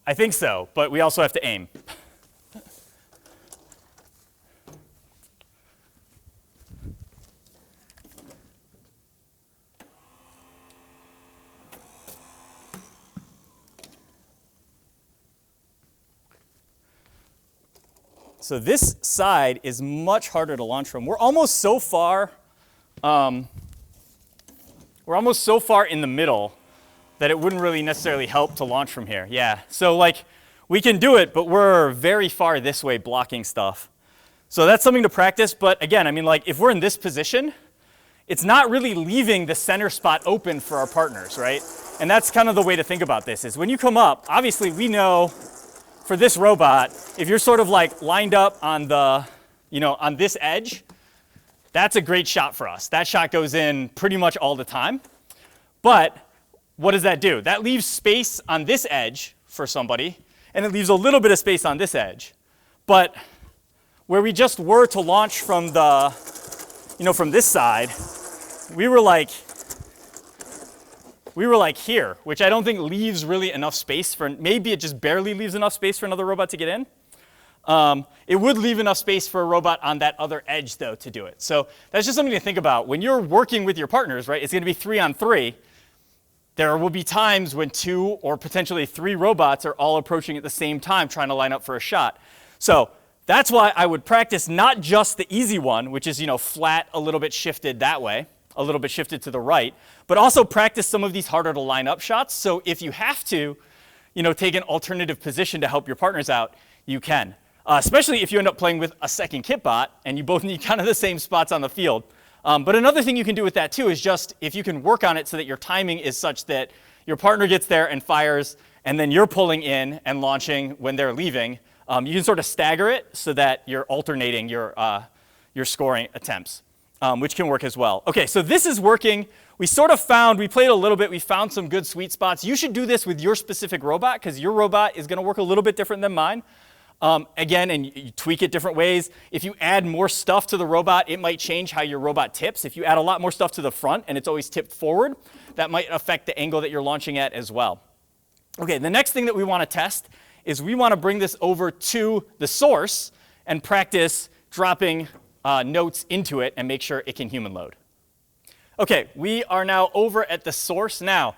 I think so, but we also have to aim. So this side is much harder to launch from. We're almost so far in the middle that it wouldn't really necessarily help to launch from here. Yeah, so like we can do it, but we're very far this way blocking stuff. So that's something to practice, but again, I mean, like if we're in this position, it's not really leaving the center spot open for our partners, right? And that's kind of the way to think about this is when you come up, obviously we know for this robot, if you're sort of like lined up on the, on this edge, that's a great shot for us. That shot goes in pretty much all the time. But what does that do? That leaves space on this edge for somebody, and it leaves a little bit of space on this edge. But where we just were to launch from the, from this side, we were like here, which I don't think leaves really enough space for, maybe it just barely leaves enough space for another robot to get in. It would leave enough space for a robot on that other edge, though, to do it. So that's just something to think about. When you're working with your partners, right, it's going to be 3-on-3. There will be times when 2 or potentially 3 robots are all approaching at the same time trying to line up for a shot. So that's why I would practice not just the easy one, which is, flat, a little bit shifted that way, a little bit shifted to the right, but also practice some of these harder to line up shots. So if you have to, take an alternative position to help your partners out, you can. Especially if you end up playing with a second kitbot and you both need kind of the same spots on the field. But another thing you can do with that too is just if you can work on it so that your timing is such that your partner gets there and fires, and then you're pulling in and launching when they're leaving, you can sort of stagger it so that you're alternating your scoring attempts, which can work as well. Okay, so this is working. We played a little bit, we found some good sweet spots. You should do this with your specific robot because your robot is gonna work a little bit different than mine. Again, and you tweak it different ways. If you add more stuff to the robot, it might change how your robot tips. If you add a lot more stuff to the front and it's always tipped forward, that might affect the angle that you're launching at as well. Okay, the next thing that we want to test is we want to bring this over to the source and practice dropping notes into it and make sure it can human load. Okay, we are now over at the source. Now,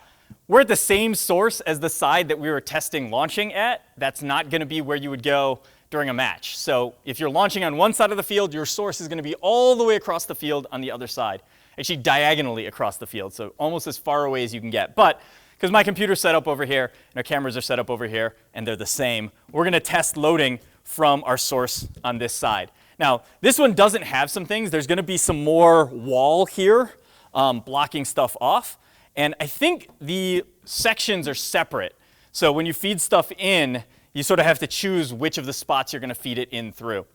we're at the same source as the side that we were testing launching at. That's not going to be where you would go during a match. So if you're launching on one side of the field, your source is going to be all the way across the field on the other side, actually diagonally across the field, so almost as far away as you can get. But because my computer's set up over here and our cameras are set up over here and they're the same, we're going to test loading from our source on this side. Now, this one doesn't have some things. There's going to be some more wall here blocking stuff off. And I think the sections are separate. So when you feed stuff in, you sort of have to choose which of the spots you're going to feed it in through.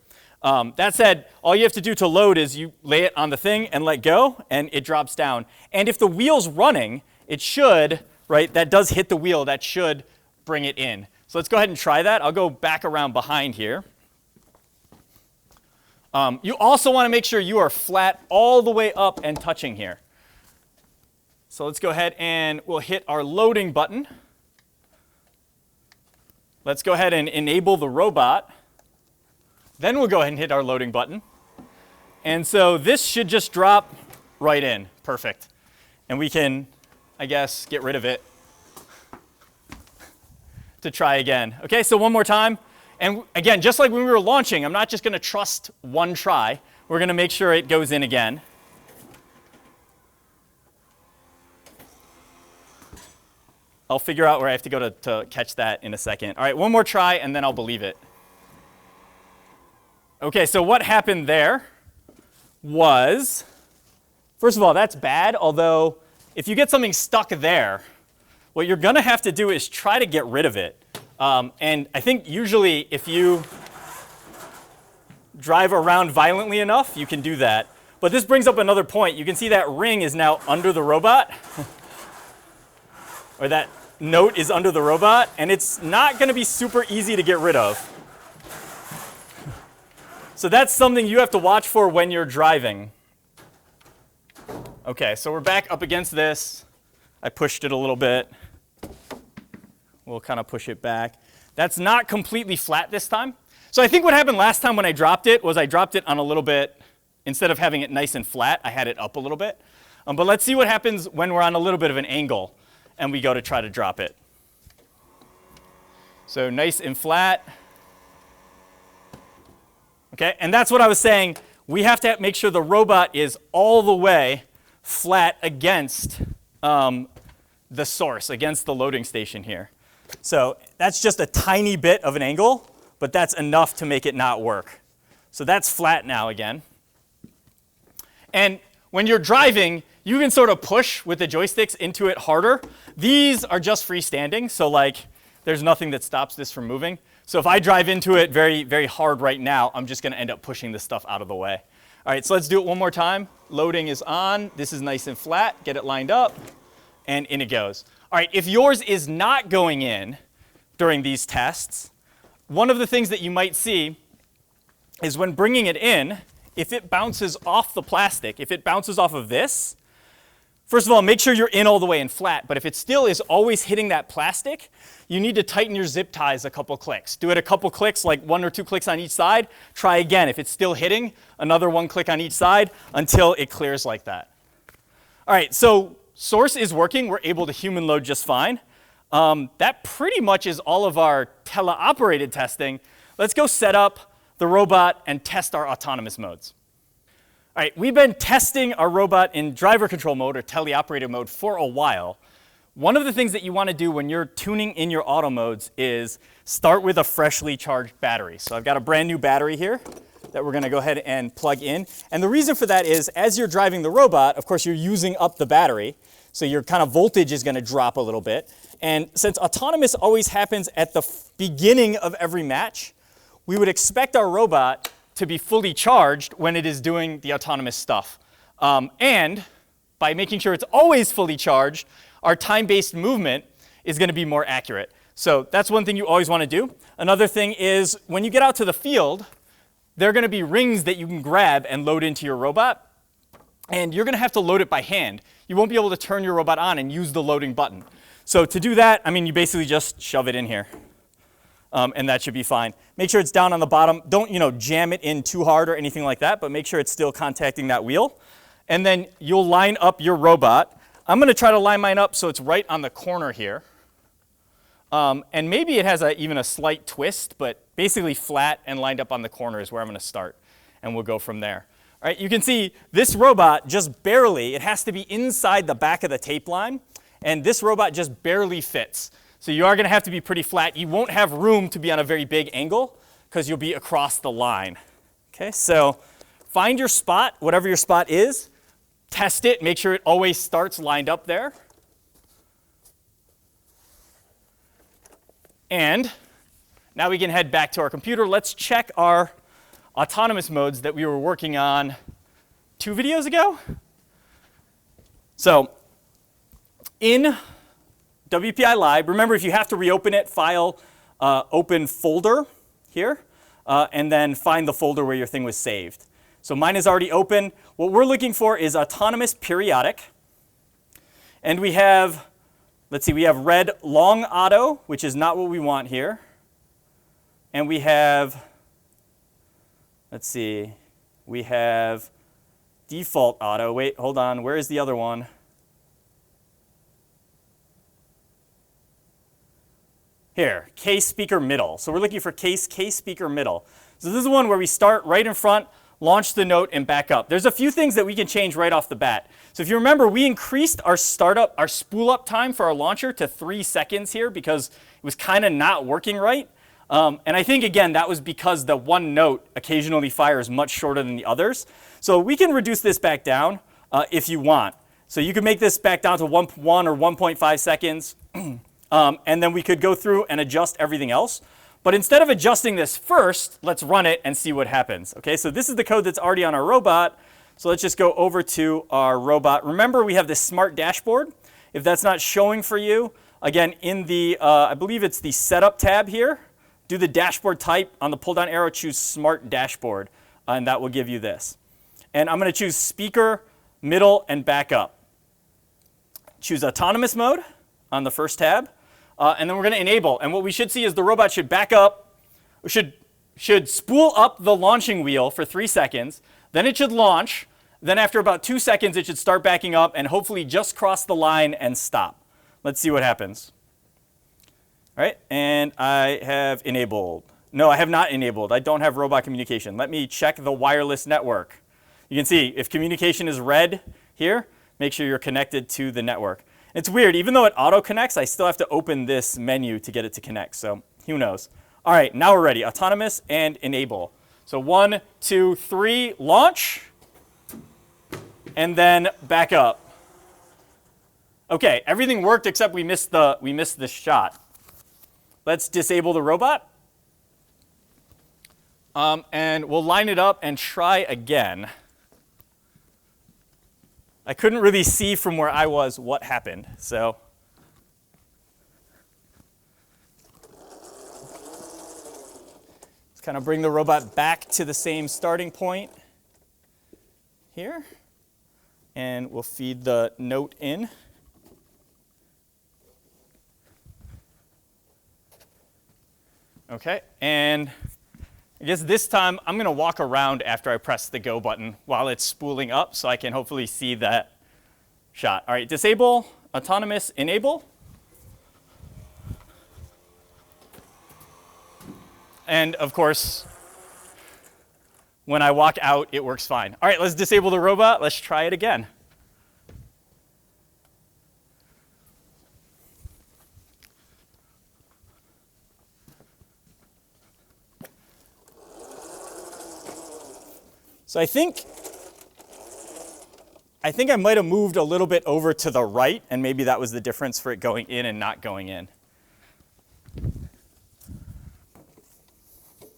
That said, all you have to do to load is you lay it on the thing and let go, and it drops down. And if the wheel's running, it should, right, that does hit the wheel, that should bring it in. So let's go ahead and try that. I'll go back around behind here. You also want to make sure you are flat all the way up and touching here. So let's go ahead and we'll hit our loading button. Let's go ahead and enable the robot. Then we'll go ahead and hit our loading button. And so this should just drop right in. Perfect. And we can, I guess, get rid of it to try again. Okay, so one more time. And again, just like when we were launching, I'm not just going to trust one try. We're going to make sure it goes in again. I'll figure out where I have to go to catch that in a second. All right, one more try, and then I'll believe it. Okay, so what happened there was, first of all, that's bad, although if you get something stuck there, what you're going to have to do is try to get rid of it. And I think usually if you drive around violently enough, you can do that. But this brings up another point. You can see that ring is now under the robot. Or that note is under the robot, and it's not going to be super easy to get rid of. So that's something you have to watch for when you're driving. Okay, so we're back up against this. I pushed it a little bit. We'll kind of push it back. That's not completely flat this time. So I think what happened last time when I dropped it was I dropped it on a little bit, instead of having it nice and flat, I had it up a little bit. But let's see what happens when we're on a little bit of an angle and we go to try to drop it. So nice and flat. Okay, and that's what I was saying. We have to make sure the robot is all the way flat against the source, against the loading station here. So that's just a tiny bit of an angle, but that's enough to make it not work. So that's flat now again. And when you're driving, you can sort of push with the joysticks into it harder. These are just freestanding, so like there's nothing that stops this from moving. So if I drive into it very, very hard right now, I'm just going to end up pushing this stuff out of the way. All right, so let's do it one more time. Loading is on. This is nice and flat. Get it lined up, and in it goes. All right, if yours is not going in during these tests, one of the things that you might see is when bringing it in, if it bounces off the plastic, if it bounces off of this, first of all, make sure you're in all the way and flat. But if it still is always hitting that plastic, you need to tighten your zip ties a couple clicks. Do it a couple clicks, like 1 or 2 clicks on each side. Try again. If it's still hitting, another 1 click on each side until it clears like that. All right, so source is working. We're able to human load just fine. That pretty much is all of our teleoperated testing. Let's go set up the robot and test our autonomous modes. All right, we've been testing our robot in driver control mode or teleoperated mode for a while. One of the things that you want to do when you're tuning in your auto modes is start with a freshly charged battery. So I've got a brand new battery here that we're going to go ahead and plug in. And the reason for that is as you're driving the robot, of course, you're using up the battery. So your kind of voltage is going to drop a little bit. And since autonomous always happens at the beginning of every match, we would expect our robot to be fully charged when it is doing the autonomous stuff. And by making sure it's always fully charged, our time-based movement is going to be more accurate. So that's one thing you always want to do. Another thing is when you get out to the field, there are going to be rings that you can grab and load into your robot. And you're going to have to load it by hand. You won't be able to turn your robot on and use the loading button. So to do that, I mean, you basically just shove it in here. And that should be fine. Make sure it's down on the bottom. Don't, jam it in too hard or anything like that, but make sure it's still contacting that wheel. And then you'll line up your robot. I'm going to try to line mine up so it's right on the corner here. And maybe it has even a slight twist, but basically flat and lined up on the corner is where I'm going to start. And we'll go from there. All right, you can see this robot just barely, it has to be inside the back of the tape line. And this robot just barely fits. So you are going to have to be pretty flat. You won't have room to be on a very big angle because you'll be across the line. Okay, so find your spot, whatever your spot is. Test it. Make sure it always starts lined up there. And now we can head back to our computer. Let's check our autonomous modes that we were working on 2 videos ago. So in WPI Lib, remember if you have to reopen it, file, open folder here, and then find the folder where your thing was saved. So mine is already open. What we're looking for is autonomous periodic. And we have, let's see, we have red long auto, which is not what we want here. And we have, let's see, we have default auto. Wait, hold on, where is the other one? Here, case speaker middle. So we're looking for case speaker middle. So this is one where we start right in front, launch the note, and back up. There's a few things that we can change right off the bat. So if you remember, we increased our spool up time for our launcher to 3 seconds here because it was kind of not working right. And I think, again, that was because the one note occasionally fires much shorter than the others. So we can reduce this back down if you want. So you can make this back down to 1 or 1.5 seconds. And then we could go through and adjust everything else. But instead of adjusting this first, let's run it and see what happens. Okay, so this is the code that's already on our robot. So let's just go over to our robot. Remember, we have this smart dashboard. If that's not showing for you, again, in the, I believe it's the setup tab here, do the dashboard type on the pull-down arrow, choose smart dashboard, and that will give you this. And I'm going to choose speaker, middle, and backup. Choose autonomous mode on the first tab. And then we're going to enable. And what we should see is the robot should back up, should spool up the launching wheel for 3 seconds. Then it should launch. Then after about 2 seconds, it should start backing up and hopefully just cross the line and stop. Let's see what happens. All right, and I have enabled. No, I have not enabled. I don't have robot communication. Let me check the wireless network. You can see if communication is red here, make sure you're connected to the network. It's weird, even though it auto connects, I still have to open this menu to get it to connect, so who knows. All right, now we're ready. Autonomous and enable. So 1, 2, 3, launch, and then back up. Okay, everything worked except we missed this shot. Let's disable the robot. And we'll line it up and try again. I couldn't really see from where I was what happened, so. Let's kind of bring the robot back to the same starting point here. And we'll feed the note in. Okay, and I guess this time I'm going to walk around after I press the go button while it's spooling up so I can hopefully see that shot. All right, disable, autonomous, enable. And of course, when I walk out, it works fine. All right, let's disable the robot. Let's try it again. So I think I might have moved a little bit over to the right, and maybe that was the difference for it going in and not going in. It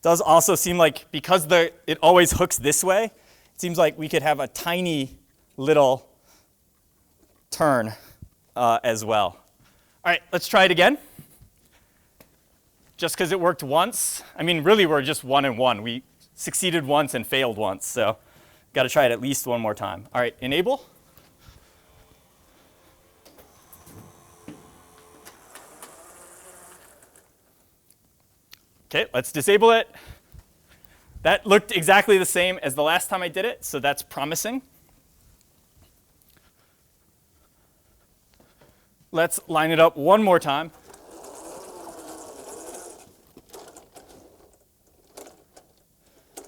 does also seem like, because it always hooks this way, it seems like we could have a tiny little turn as well. All right, let's try it again. Just because it worked once, I mean, really we're just 1 and 1. We succeeded once and failed once, so got to try it at least one more time. All right, enable. Okay, let's disable it. That looked exactly the same as the last time I did it, so that's promising. Let's line it up one more time.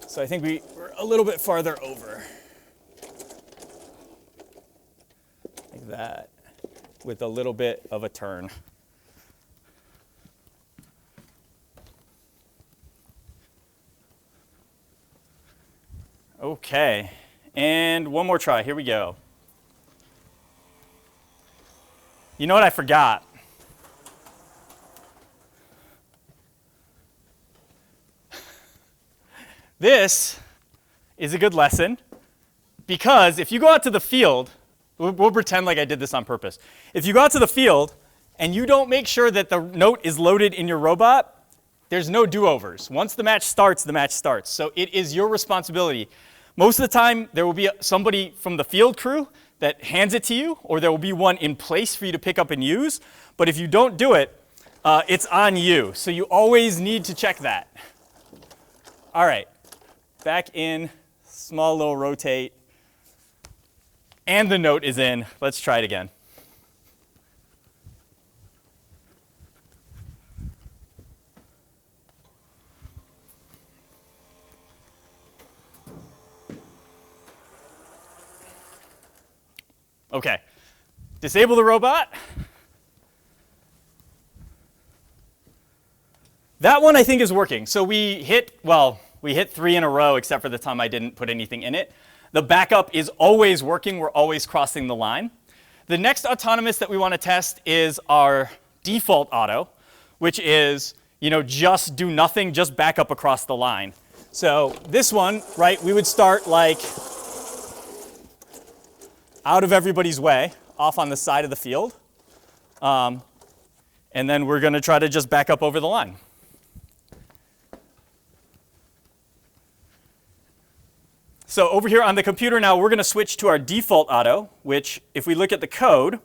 So I think we're a little bit farther over. Like that, with a little bit of a turn. Okay, and one more try. Here we go. You know what I forgot? This is a good lesson because if you go out to the field, we'll pretend like I did this on purpose. If you go out to the field and you don't make sure that the note is loaded in your robot, there's no do-overs. Once the match starts, the match starts. So it is your responsibility. Most of the time, there will be somebody from the field crew that hands it to you, or there will be one in place for you to pick up and use. But if you don't do it, it's on you. So you always need to check that. All right. Back in, small little rotate, and the note is in. Let's try it again. Okay, disable the robot. That one I think is working. So we hit 3 in a row except for the time I didn't put anything in it. The backup is always working. We're always crossing the line. The next autonomous that we want to test is our default auto, which is, just do nothing, just back up across the line. So this one, right, we would start like out of everybody's way, off on the side of the field. And then we're going to try to just back up over the line. So over here on the computer now, we're going to switch to our default auto, which if we look at the code,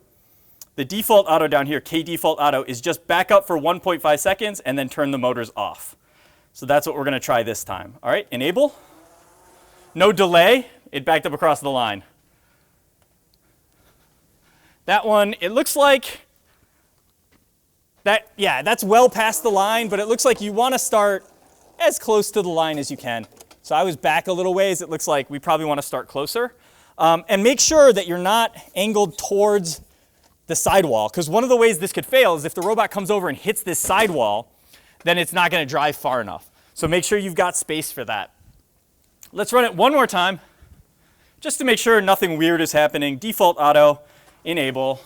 the default auto down here, kdefault auto, is just back up for 1.5 seconds and then turn the motors off. So that's what we're going to try this time. All right, enable. No delay. It backed up across the line. That one, it looks like That's well past the line, but it looks like you want to start as close to the line as you can. So I was back a little ways. It looks like we probably want to start closer. And make sure that you're not angled towards the sidewall, because one of the ways this could fail is if the robot comes over and hits this sidewall, then it's not going to drive far enough. So make sure you've got space for that. Let's run it one more time, just to make sure nothing weird is happening. Default auto, enable.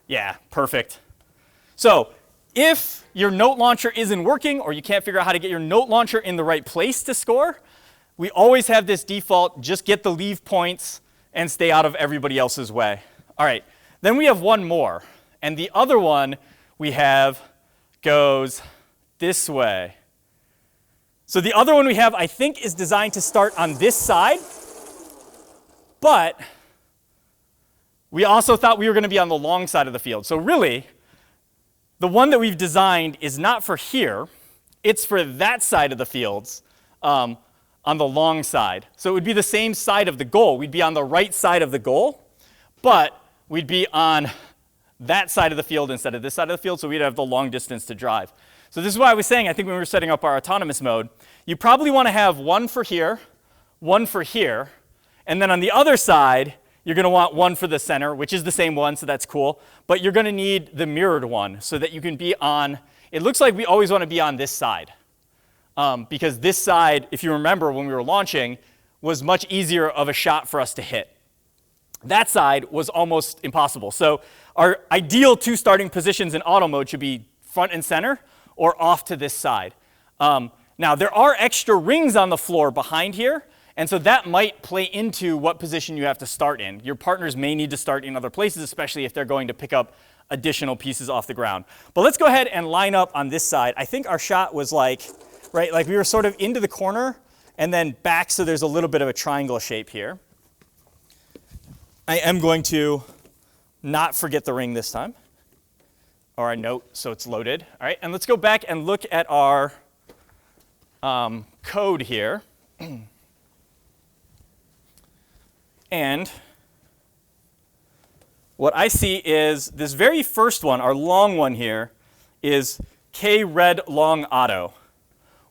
Yeah, perfect. So if your note launcher isn't working or you can't figure out how to get your note launcher in the right place to score, we always have this default, just get the leave points and stay out of everybody else's way. All right, then we have one more. And the other one we have goes this way. So the other one we have, I think, is designed to start on this side. But we also thought we were going to be on the long side of the field. So really, the one that we've designed is not for here. It's for that side of the fields on the long side. So it would be the same side of the goal. We'd be on the right side of the goal, but we'd be on that side of the field instead of this side of the field, so we'd have the long distance to drive. So this is why I was saying, I think when we were setting up our autonomous mode, you probably want to have one for here, and then on the other side, you're going to want one for the center, which is the same one, so that's cool. But you're going to need the mirrored one so that you can be on, it looks like we always want to be on this side. Because this side, if you remember when we were launching, was much easier of a shot for us to hit. That side was almost impossible. So our ideal two starting positions in auto mode should be front and center or off to this side. Now, there are extra rings on the floor behind here, and so that might play into what position you have to start in. Your partners may need to start in other places, especially if they're going to pick up additional pieces off the ground. But let's go ahead and line up on this side. I think our shot was like we were sort of into the corner and then back, so there's a little bit of a triangle shape here. I am going to not forget the ring this time, or a note, so it's loaded. All right, and let's go back and look at our code here. And what I see is this very first one, our long one here, is K red long auto.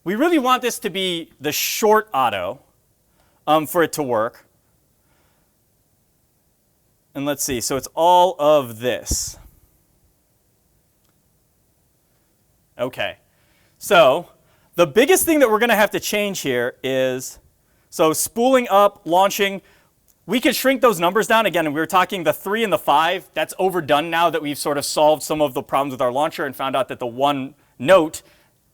We really want this to be the short auto for it to work. And let's see, so it's all of this. Okay, so the biggest thing that we're going to have to change here is, so spooling up, launching, we could shrink those numbers down. Again, we were talking the 3 and the 5. That's overdone now that we've sort of solved some of the problems with our launcher and found out that the one note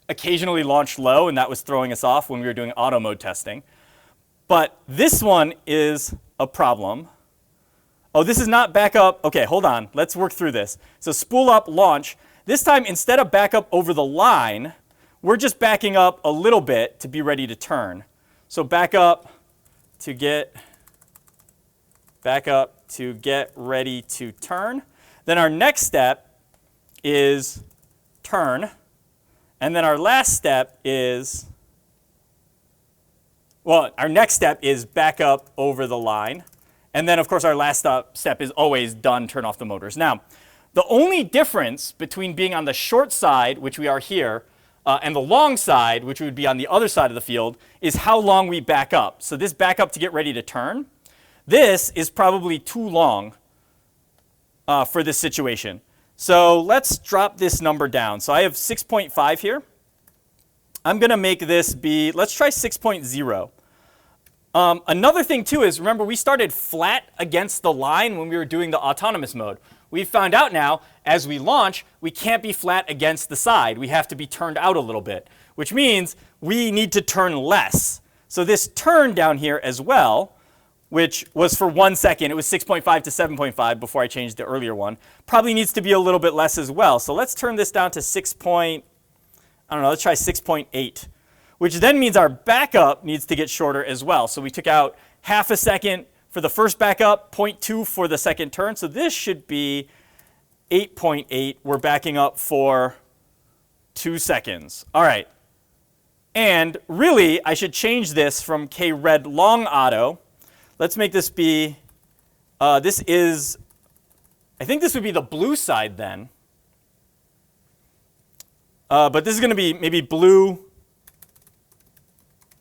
occasionally launched low, and that was throwing us off when we were doing auto mode testing. But this one is a problem. Oh, this is not backup. Okay, hold on. Let's work through this. So spool up, launch. This time, instead of backup over the line, we're just backing up a little bit to be ready to turn. So back up to get ready to turn. Then our next step is turn. And then our last step is, well, our next step is back up over the line. And then, of course, our last step is always done, turn off the motors. Now, the only difference between being on the short side, which we are here, and the long side, which would be on the other side of the field, is how long we back up. So this back up to get ready to turn, this is probably too long for this situation. So let's drop this number down. So I have 6.5 here. I'm going to make this be, let's try 6.0. Another thing, too, is remember we started flat against the line when we were doing the autonomous mode. We found out now, as we launch, we can't be flat against the side. We have to be turned out a little bit, which means we need to turn less. So this turn down here as well, which was for 1 second, it was 6.5 to 7.5 before I changed the earlier one, probably needs to be a little bit less as well. So let's turn this down to let's try 6.8. Which then means our backup needs to get shorter as well. So we took out half a second for the first backup, 0.2 for the second turn. So this should be 8.8. We're backing up for 2 seconds. All right. And really, I should change this from K red long auto. Let's make this be, I think this would be the blue side then. But this is going to be maybe blue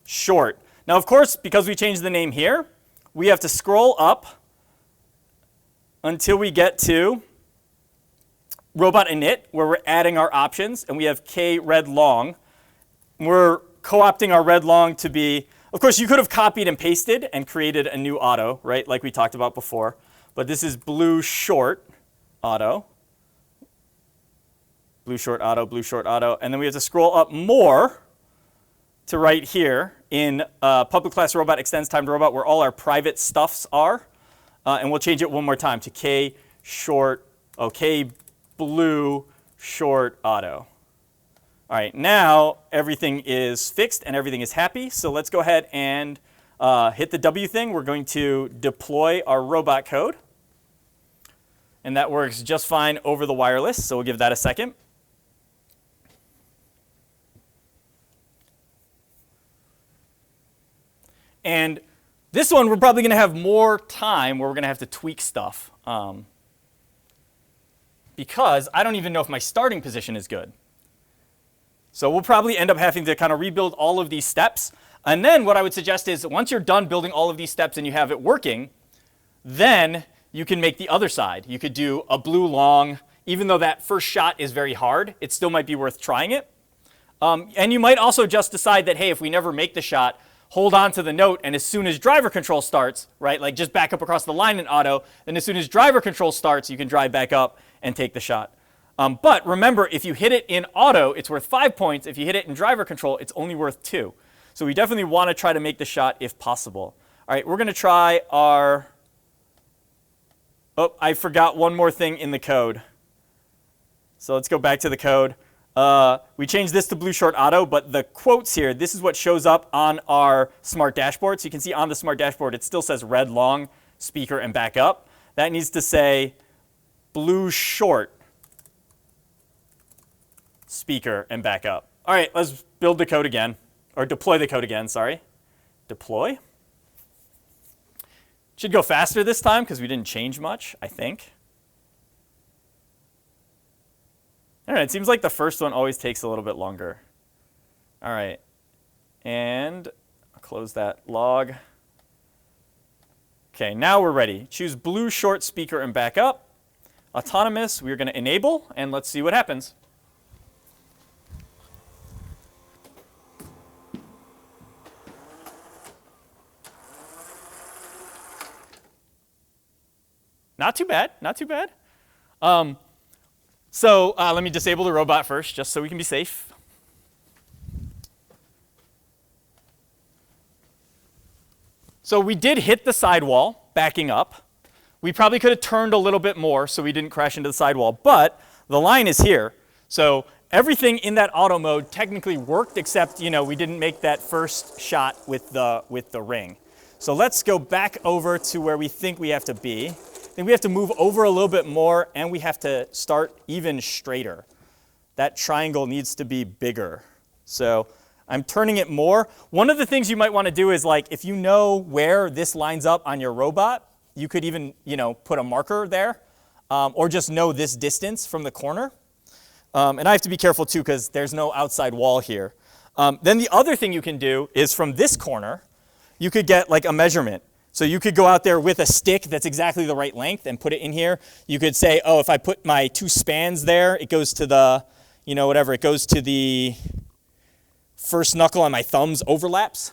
short. Now, of course, because we changed the name here, we have to scroll up until we get to robot init, where we're adding our options, and we have k red long. We're co-opting our red long to be, of course, you could have copied and pasted and created a new auto, right, like we talked about before. But this is blue short auto. Blue short auto, blue short auto. And then we have to scroll up more to right here in public class robot extends time to robot, where all our private stuffs are. And we'll change it one more time to k short, k blue short auto. All right, now everything is fixed and everything is happy. So let's go ahead and hit the W thing. We're going to deploy our robot code. And that works just fine over the wireless. So we'll give that a second. And this one, we're probably going to have more time where we're going to have to tweak stuff. Because I don't even know if my starting position is good. So we'll probably end up having to kind of rebuild all of these steps. And then what I would suggest is once you're done building all of these steps and you have it working, then you can make the other side. You could do a blue long. Even though that first shot is very hard, it still might be worth trying it. And you might also just decide that, hey, if we never make the shot, hold on to the note, and as soon as driver control starts, right, like just back up across the line in auto, then as soon as driver control starts, you can drive back up and take the shot. But remember, if you hit it in auto, it's worth 5 points. If you hit it in driver control, it's only worth 2. So we definitely want to try to make the shot if possible. All right, we're going to try our, oh, I forgot one more thing in the code. So let's go back to the code. We changed this to blue short auto, but the quotes here, this is what shows up on our smart dashboard. So you can see on the smart dashboard, it still says red long, speaker, and back up. That needs to say blue short, speaker, and back up. All right, let's build the code again, or deploy the code again, sorry. Deploy. Should go faster this time because we didn't change much, I think. All right, it seems like the first one always takes a little bit longer. All right, and I'll close that log. Okay, now we're ready. Choose blue short, speaker, and back up. Autonomous, we're going to enable, and let's see what happens. Not too bad, not too bad. So let me disable the robot first, just so we can be safe. So we did hit the sidewall, backing up. We probably could have turned a little bit more so we didn't crash into the sidewall, but the line is here. So everything in that auto mode technically worked, except we didn't make that first shot with the ring. So let's go back over to where we think we have to be. I think we have to move over a little bit more, and we have to start even straighter. That triangle needs to be bigger. So I'm turning it more. One of the things you might want to do is, like, if you know where this lines up on your robot, you could even put a marker there, or just know this distance from the corner. And I have to be careful too because there's no outside wall here. Then the other thing you can do is from this corner, you could get like a measurement. So you could go out there with a stick that's exactly the right length and put it in here. You could say, oh, if I put my 2 spans there, it goes to the, whatever, it goes to the first knuckle on my thumbs overlaps.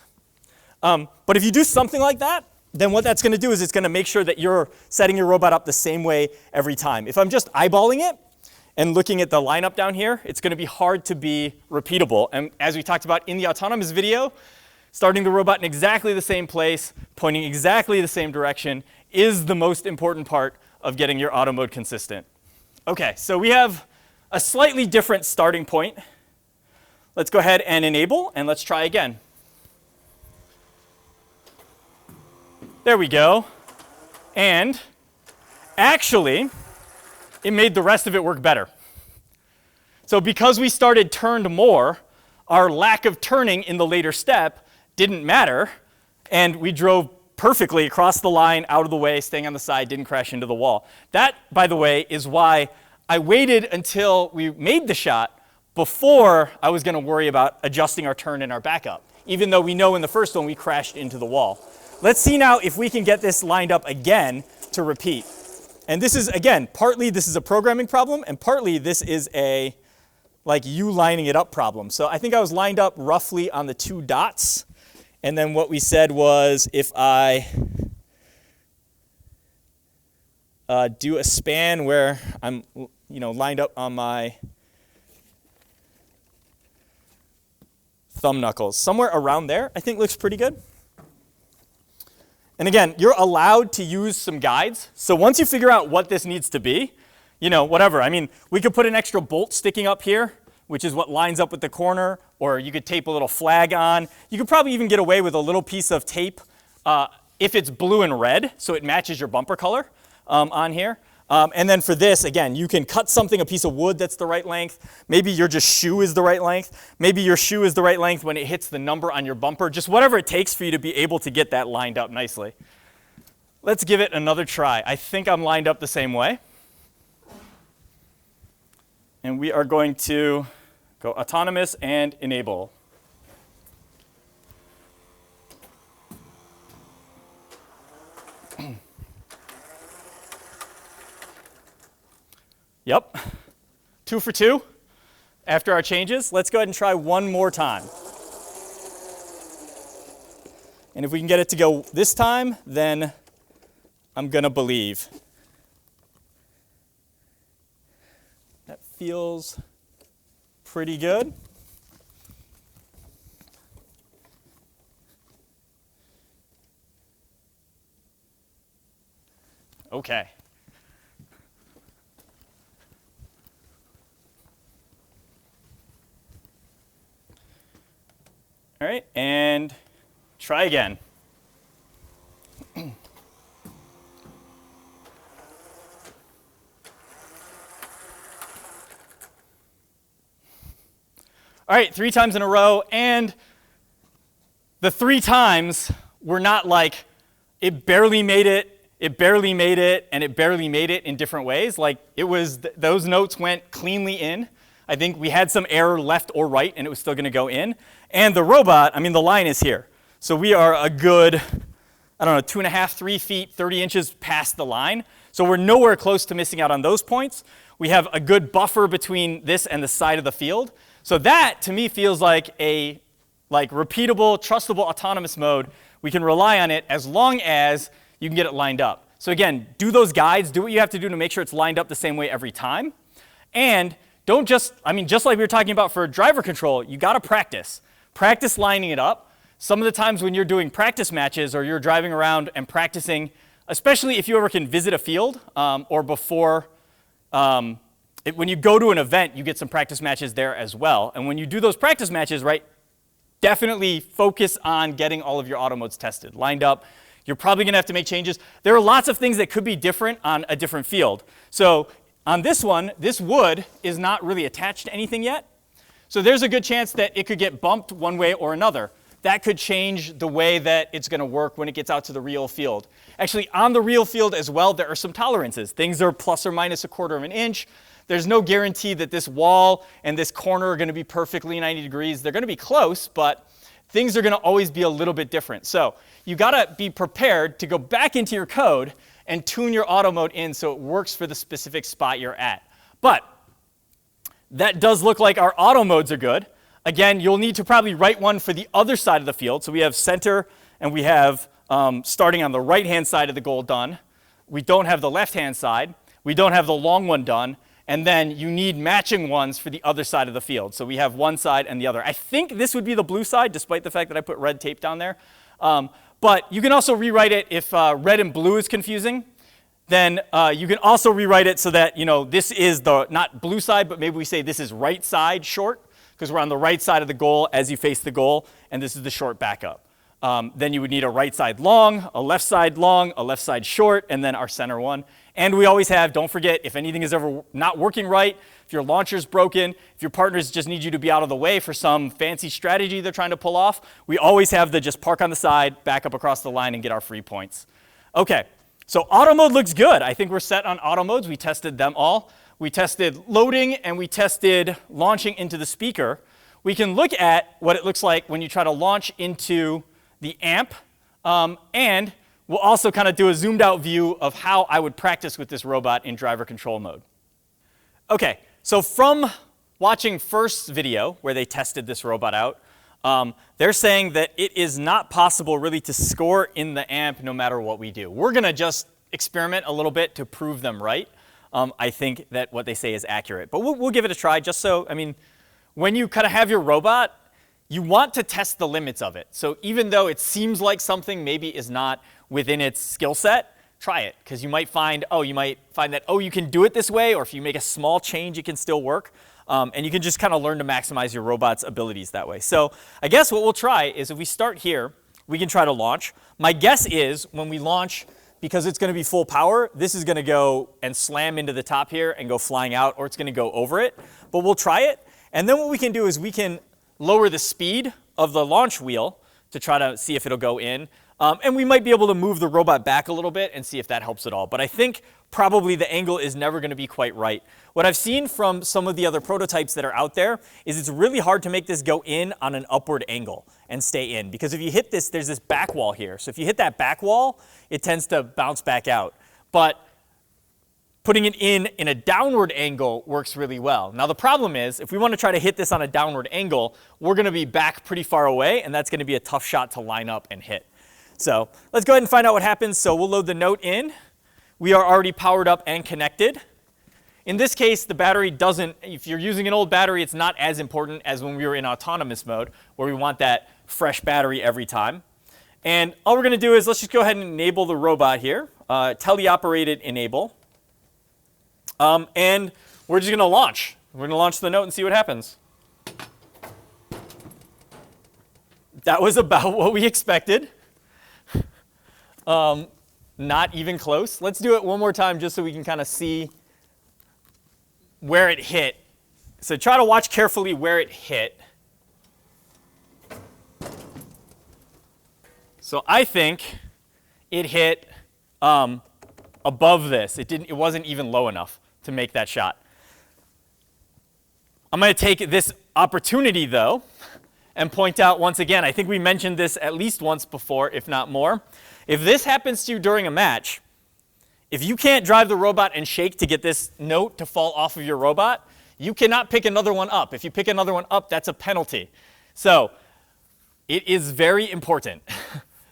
But if you do something like that, then what that's going to do is it's going to make sure that you're setting your robot up the same way every time. If I'm just eyeballing it and looking at the lineup down here, it's going to be hard to be repeatable. And as we talked about in the autonomous video, starting the robot in exactly the same place, pointing exactly the same direction is the most important part of getting your auto mode consistent. Okay, so we have a slightly different starting point. Let's go ahead and enable, and let's try again. There we go. And actually, it made the rest of it work better. So because we started turned more, our lack of turning in the later step didn't matter, and we drove perfectly across the line, out of the way, staying on the side, didn't crash into the wall. That, by the way, is why I waited until we made the shot before I was going to worry about adjusting our turn and our backup, even though we know in the first one we crashed into the wall. Let's see now if we can get this lined up again to repeat. And this is, again, partly this is a programming problem, and partly this is a, like, you lining it up problem. So I think I was lined up roughly on the 2 dots. And then what we said was if I do a span where I'm, lined up on my thumb knuckles, somewhere around there, I think looks pretty good. And again, you're allowed to use some guides. So once you figure out what this needs to be, whatever. I mean, we could put an extra bolt sticking up here, which is what lines up with the corner, or you could tape a little flag on. You could probably even get away with a little piece of tape if it's blue and red, so it matches your bumper color on here. And then for this, again, you can cut something, a piece of wood that's the right length. Maybe your just shoe is the right length. Maybe your shoe is the right length when it hits the number on your bumper. Just whatever it takes for you to be able to get that lined up nicely. Let's give it another try. I think I'm lined up the same way. And we are going to go autonomous and enable. Yep, 2 for 2 after our changes. Let's go ahead and try one more time. And if we can get it to go this time, then I'm gonna believe. That feels pretty good. Okay. All right, and try again. All right, 3 times in a row, and the 3 times were not like it barely made it, it barely made it, and it barely made it in different ways. Like it was, those notes went cleanly in. I think we had some error left or right, and it was still going to go in. And the robot, I mean, the line is here. So we are a good, 2.5, 3 feet, 30 inches past the line. So we're nowhere close to missing out on those points. We have a good buffer between this and the side of the field. So that, to me, feels like a repeatable, trustable, autonomous mode. We can rely on it as long as you can get it lined up. So again, do those guides, do what you have to do to make sure it's lined up the same way every time. And don't just like we were talking about for driver control, you got to practice. Practice lining it up. Some of the times when you're doing practice matches or you're driving around and practicing, especially if you ever can visit a field or before, when you go to an event, you get some practice matches there as well. And when you do those practice matches, right, definitely focus on getting all of your auto modes tested, lined up. You're probably going to have to make changes. There are lots of things that could be different on a different field. So on this one, this wood is not really attached to anything yet. So there's a good chance that it could get bumped one way or another. That could change the way that it's going to work when it gets out to the real field. Actually, on the real field as well, there are some tolerances. Things are plus or minus 1/4 of an inch. There's no guarantee that this wall and this corner are going to be perfectly 90 degrees. They're going to be close, but things are going to always be a little bit different. So you got to be prepared to go back into your code and tune your auto mode in so it works for the specific spot you're at. But that does look like our auto modes are good. Again, you'll need to probably write one for the other side of the field. So we have center, and we have starting on the right-hand side of the goal done. We don't have the left-hand side. We don't have the long one done. And then you need matching ones for the other side of the field. So we have one side and the other. I think this would be the blue side, despite the fact that I put red tape down there. But you can also rewrite it if red and blue is confusing. Then you can also rewrite it so that, this is the, not blue side, but maybe we say this is right side short, because we're on the right side of the goal as you face the goal, and this is the short backup. Then you would need a right side long, a left side short, and then our center one. And we always have, don't forget, if anything is ever not working right, if your launcher's broken, if your partners just need you to be out of the way for some fancy strategy they're trying to pull off, we always have the just park on the side, back up across the line, and get our free points. Okay, so auto mode looks good. I think we're set on auto modes. We tested them all. we tested loading, and we tested launching into the speaker. We can look at what it looks like when you try to launch into the amp, and we'll also kind of do a zoomed out view of how I would practice with this robot in driver control mode. Okay, so from watching first video where they tested this robot out, they're saying that it is not possible really to score in the amp no matter what we do. We're going to just experiment a little bit to prove them right. I think that what they say is accurate. But we'll give it a try just so, I mean, when you kind of have your robot, you want to test the limits of it. So even though it seems like something maybe is not within its skill set, try it. Because you might find, that, you can do it this way, or if you make a small change, it can still work. And you can just kind of learn to maximize your robot's abilities that way. So I guess what we'll try is if we start here, we can try to launch. My guess is when we launch, because it's going to be full power, this is going to go and slam into the top here and go flying out, or it's going to go over it. But we'll try it. And then what we can do is we can lower the speed of the launch wheel to try to see if it'll go in. And we might be able to move the robot back a little bit and see if that helps at all. But I think probably the angle is never going to be quite right. What I've seen from some of the other prototypes that are out there is it's really hard to make this go in on an upward angle and stay in. Because if you hit this, there's this back wall here. So if you hit that back wall, it tends to bounce back out. But putting it in a downward angle works really well. Now the problem is, if we want to try to hit this on a downward angle, we're going to be back pretty far away, and that's going to be a tough shot to line up and hit. So let's go ahead and find out what happens. So we'll load the note in. We are already powered up and connected. In this case, the battery doesn't, if you're using an old battery, it's not as important as when we were in autonomous mode, where we want that fresh battery every time. And all we're going to do is let's just go ahead and enable the robot here, teleoperated enable. And we're just going to launch. We're going to launch the note and see what happens. That was about what we expected. Not even close. Let's do it one more time just so we can kind of see where it hit. So try to watch carefully where it hit. So I think it hit above this. It wasn't even low enough to make that shot. I'm going to take this opportunity, though, and point out once again, I think we mentioned this at least once before, if not more. If this happens to you during a match, if you can't drive the robot and shake to get this note to fall off of your robot, you cannot pick another one up. If you pick another one up, that's a penalty. So it is very important.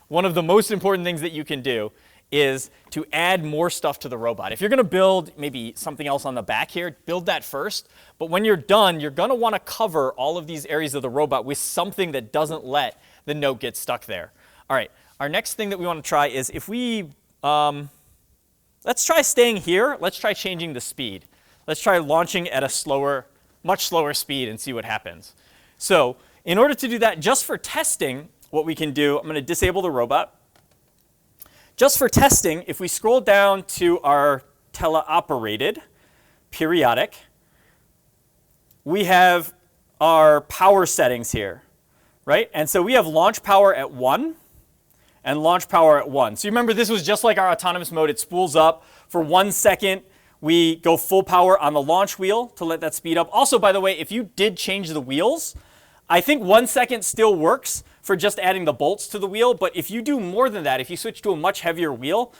One of the most important things that you can do is to add more stuff to the robot. If you're going to build maybe something else on the back here, build that first. But when you're done, you're going to want to cover all of these areas of the robot with something that doesn't let the note get stuck there. All right, our next thing that we want to try is if we, let's try staying here. Let's try changing the speed. Let's try launching at a slower, much slower speed and see what happens. So in order to do that, just for testing, what we can do, I'm going to disable the robot. Just for testing, if we scroll down to our teleoperated periodic, we have our power settings here, right? And so we have launch power at 1 and launch power at 1. So you remember this was just like our autonomous mode. It spools up for 1 second. We go full power on the launch wheel to let that speed up. Also, by the way, if you did change the wheels, I think 1 second still works for just adding the bolts to the wheel, but if you do more than that, if you switch to a much heavier wheel,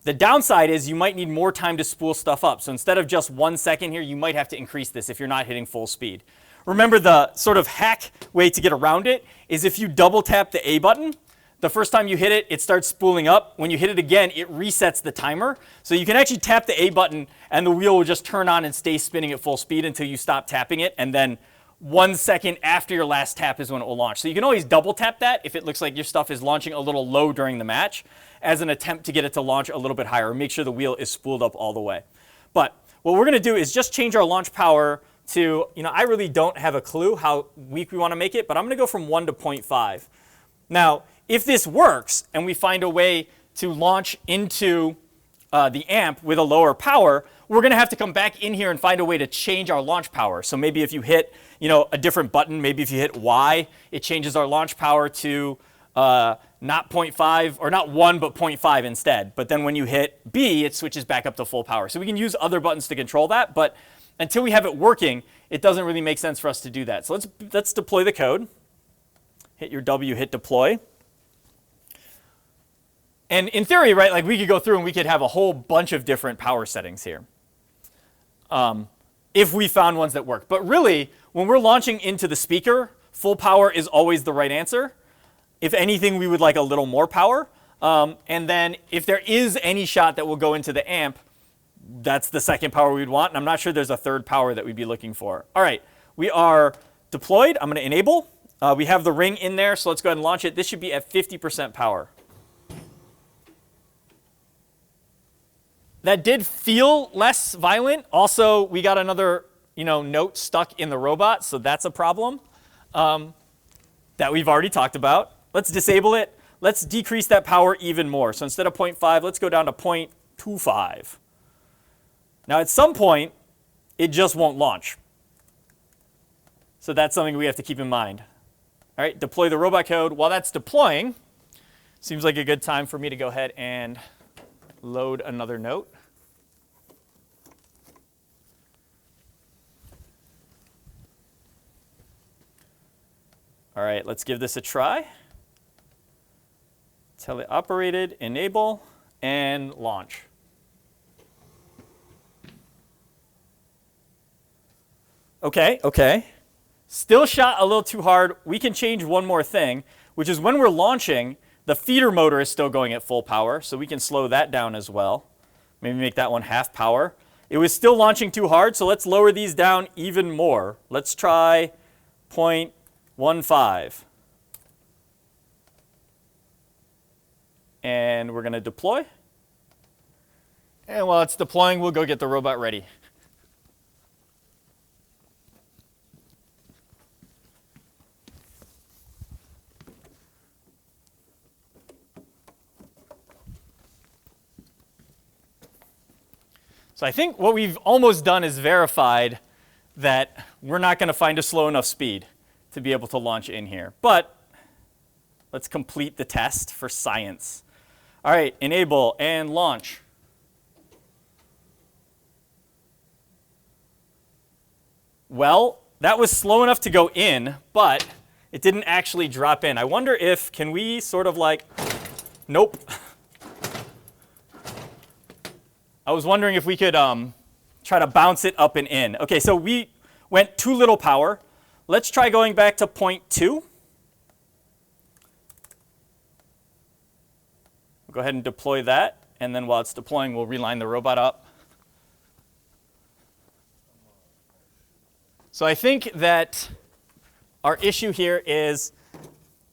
the downside is you might need more time to spool stuff up. So instead of just 1 second here, you might have to increase this if you're not hitting full speed. Remember, the sort of hack way to get around it is if you double tap the A button, the first time you hit it, it starts spooling up. When you hit it again, it resets the timer. So you can actually tap the A button and the wheel will just turn on and stay spinning at full speed until you stop tapping it, and then 1 second after your last tap is when it will launch. So you can always double tap that if it looks like your stuff is launching a little low during the match as an attempt to get it to launch a little bit higher, or make sure the wheel is spooled up all the way. But what we're going to do is just change our launch power to, I really don't have a clue how weak we want to make it, but I'm going to go from 1 to 0.5. Now, if this works and we find a way to launch into the amp with a lower power, we're going to have to come back in here and find a way to change our launch power. So maybe if you hit a different button, maybe if you hit Y, it changes our launch power to not 0.5, or not 1, but 0.5 instead. But then when you hit B, it switches back up to full power. So we can use other buttons to control that, but until we have it working, it doesn't really make sense for us to do that. So let's deploy the code. Hit your W, hit deploy. And in theory, right, like we could go through and we could have a whole bunch of different power settings here if we found ones that work. But really, when we're launching into the speaker, full power is always the right answer. If anything, we would like a little more power. And then if there is any shot that will go into the amp, that's the second power we'd want. And I'm not sure there's a third power that we'd be looking for. All right, we are deployed. I'm going to enable. We have the ring in there, so let's go ahead and launch it. This should be at 50% power. That did feel less violent. Also, we got another note stuck in the robot, so that's a problem that we've already talked about. Let's disable it. Let's decrease that power even more. So instead of 0.5, let's go down to 0.25. Now, at some point, it just won't launch. So that's something we have to keep in mind. All right, deploy the robot code. While that's deploying, seems like a good time for me to go ahead and load another note. All right, let's give this a try. Teleoperated, enable, and launch. Okay. Still shot a little too hard. We can change one more thing, which is when we're launching, the feeder motor is still going at full power, so we can slow that down as well. Maybe make that one half power. It was still launching too hard, so let's lower these down even more. Let's try 0.15. And we're going to deploy. And while it's deploying, we'll go get the robot ready. So I think what we've almost done is verified that we're not going to find a slow enough speed to be able to launch in here. But let's complete the test for science. All right, enable and launch. Well, that was slow enough to go in, but it didn't actually drop in. I wonder if, can we sort of like, nope. I was wondering if we could try to bounce it up and in. Okay, so we went too little power. Let's try going back to 0.2. We'll go ahead and deploy that. And then while it's deploying, we'll reline the robot up. So I think that our issue here is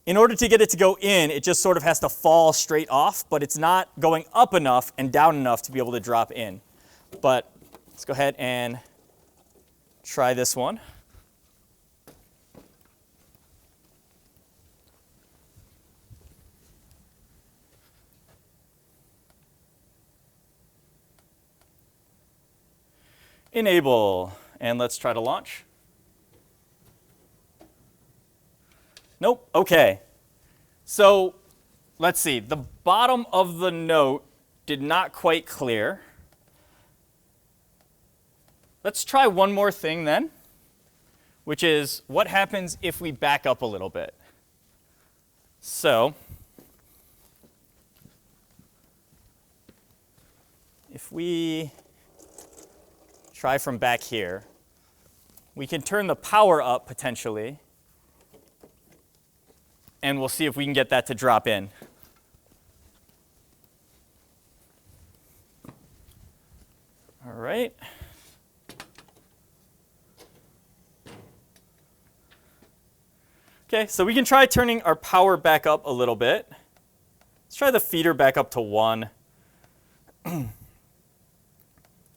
in order to get it to go in, it just sort of has to fall straight off, but it's not going up enough and down enough to be able to drop in. But let's go ahead and try this one. Enable, and let's try to launch. Nope, okay. So let's see, the bottom of the note did not quite clear. Let's try one more thing then, which is what happens if we back up a little bit. So if we try from back here, we can turn the power up potentially, and we'll see if we can get that to drop in. All right. Okay, so we can try turning our power back up a little bit. Let's try the feeder back up to 1.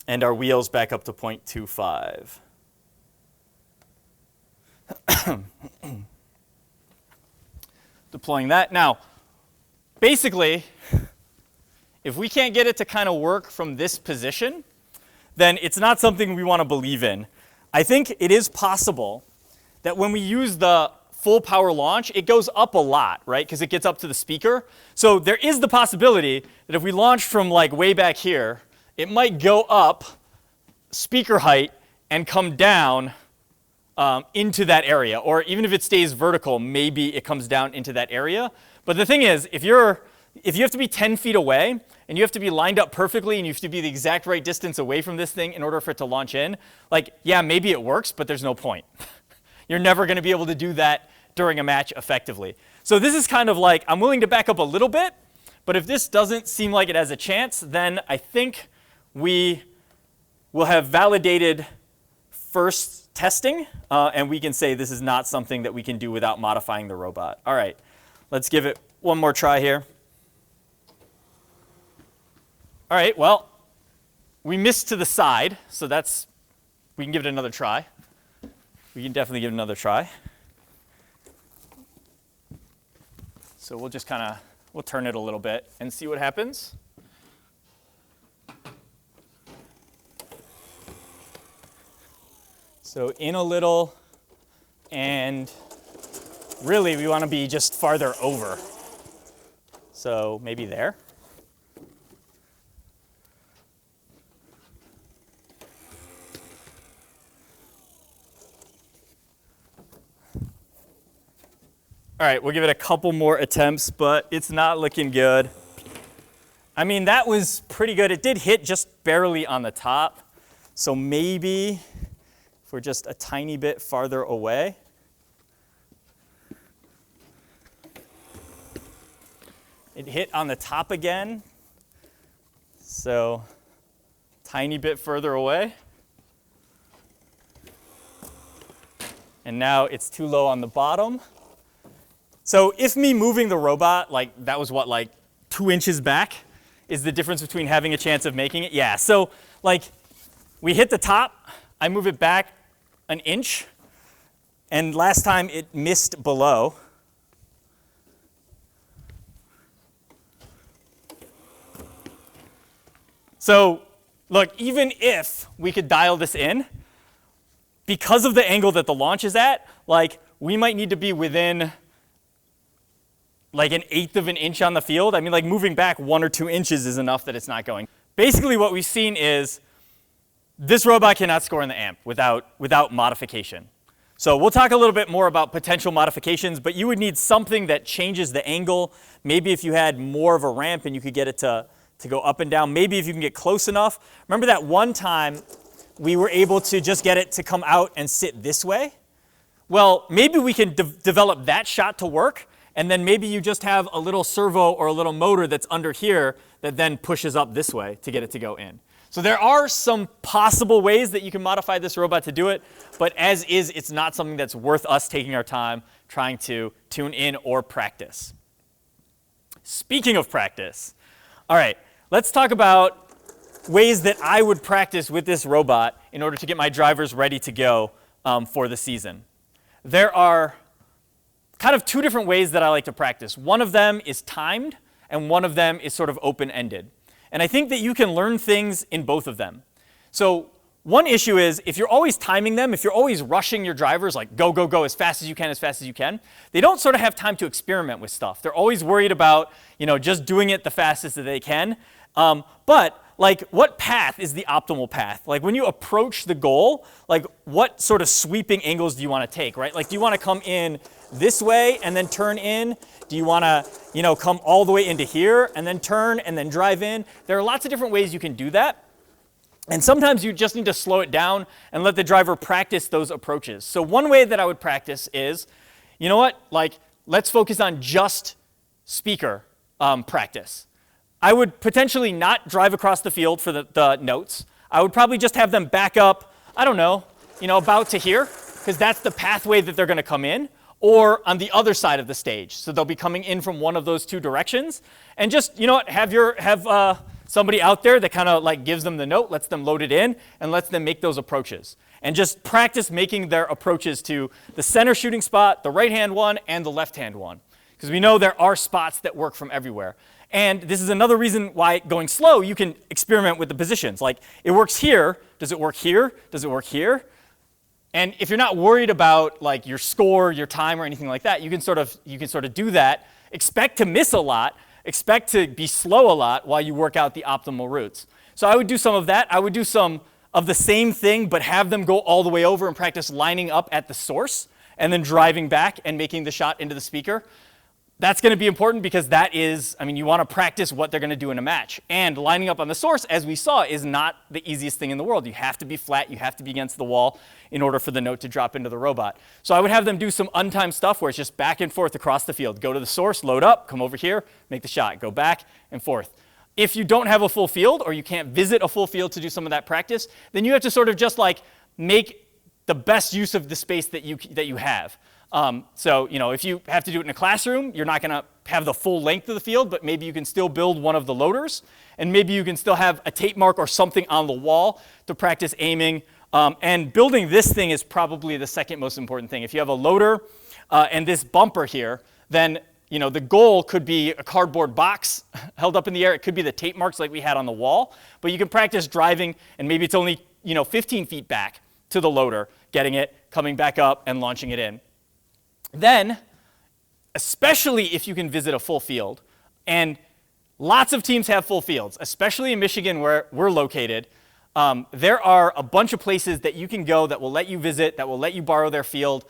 And our wheels back up to 0.25. Deploying that. Now, basically, if we can't get it to kind of work from this position, then it's not something we want to believe in. I think it is possible that when we use the full power launch, it goes up a lot, right? Because it gets up to the speaker. So there is the possibility that if we launch from like way back here, it might go up speaker height and come down into that area. Or even if it stays vertical, maybe it comes down into that area. But the thing is, if you have to be 10 feet away and you have to be lined up perfectly and you have to be the exact right distance away from this thing in order for it to launch in, like, yeah, maybe it works, but there's no point. You're never going to be able to do that during a match effectively. So this is kind of like, I'm willing to back up a little bit, but if this doesn't seem like it has a chance, then I think we will have validated first testing, and we can say this is not something that we can do without modifying the robot. All right, let's give it one more try here. All right, well, we missed to the side, so we can give it another try. We can definitely give it another try. So we'll just we'll turn it a little bit and see what happens. So in a little, and really we want to be just farther over. So maybe there. All right, we'll give it a couple more attempts, but it's not looking good. I mean, that was pretty good. It did hit just barely on the top. So maybe if we're just a tiny bit farther away. It hit on the top again. So tiny bit further away. And now it's too low on the bottom. So if me moving the robot, like that was what, like 2 inches back, is the difference between having a chance of making it? Yeah, so like we hit the top, I move it back an inch, and last time it missed below. So look, even if we could dial this in, because of the angle that the launch is at, like we might need to be within like 1/8 of an inch on the field. I mean, like moving back 1 or 2 inches is enough that it's not going. Basically what we've seen is this robot cannot score in the amp without modification. So we'll talk a little bit more about potential modifications, but you would need something that changes the angle. Maybe if you had more of a ramp and you could get it to go up and down. Maybe if you can get close enough. Remember that one time we were able to just get it to come out and sit this way? Well, maybe we can develop that shot to work, and then maybe you just have a little servo or a little motor that's under here that then pushes up this way to get it to go in. So there are some possible ways that you can modify this robot to do it, but as is, it's not something that's worth us taking our time trying to tune in or practice. Speaking of practice, all right, let's talk about ways that I would practice with this robot in order to get my drivers ready to go for the season. There are kind of 2 different ways that I like to practice. One of them is timed, and one of them is sort of open-ended. And I think that you can learn things in both of them. So one issue is if you're always timing them, if you're always rushing your drivers, like go, go, go as fast as you can, they don't sort of have time to experiment with stuff. They're always worried about, just doing it the fastest that they can. But like, what path is the optimal path? Like, when you approach the goal, like, what sort of sweeping angles do you want to take, right? Like, do you want to come in this way and then turn in? Do you want to, come all the way into here and then turn and then drive in? There are lots of different ways you can do that. And sometimes you just need to slow it down and let the driver practice those approaches. So one way that I would practice is, you know what? Like, let's focus on just speaker practice. I would potentially not drive across the field for the notes. I would probably just have them back up, I don't know, about to here, because that's the pathway that they're going to come in, or on the other side of the stage. So they'll be coming in from one of those 2 directions. And just, have somebody out there that kind of like gives them the note, lets them load it in, and lets them make those approaches. And just practice making their approaches to the center shooting spot, the right-hand one, and the left-hand one. Because we know there are spots that work from everywhere. And this is another reason why going slow, you can experiment with the positions. Like, it works here. Does it work here? Does it work here? And if you're not worried about like your score, your time, or anything like that, you can sort of do that. Expect to miss a lot. Expect to be slow a lot while you work out the optimal routes. So I would do some of that. I would do some of the same thing, but have them go all the way over and practice lining up at the source and then driving back and making the shot into the speaker. That's going to be important because that is, I mean, you want to practice what they're going to do in a match. And lining up on the source, as we saw, is not the easiest thing in the world. You have to be flat, you have to be against the wall in order for the note to drop into the robot. So I would have them do some untimed stuff where it's just back and forth across the field. Go to the source, load up, come over here, make the shot, go back and forth. If you don't have a full field or you can't visit a full field to do some of that practice, then you have to sort of just like make the best use of the space that you have. So, if you have to do it in a classroom, you're not going to have the full length of the field, but maybe you can still build one of the loaders, and maybe you can still have a tape mark or something on the wall to practice aiming. And building this thing is probably the second most important thing. If you have a loader and this bumper here, then the goal could be a cardboard box held up in the air. It could be the tape marks like we had on the wall, but you can practice driving, and maybe it's only 15 feet back to the loader, getting it, coming back up, and launching it in. Then, especially if you can visit a full field, and lots of teams have full fields, especially in Michigan where we're located, there are a bunch of places that you can go that will let you visit, that will let you borrow their field.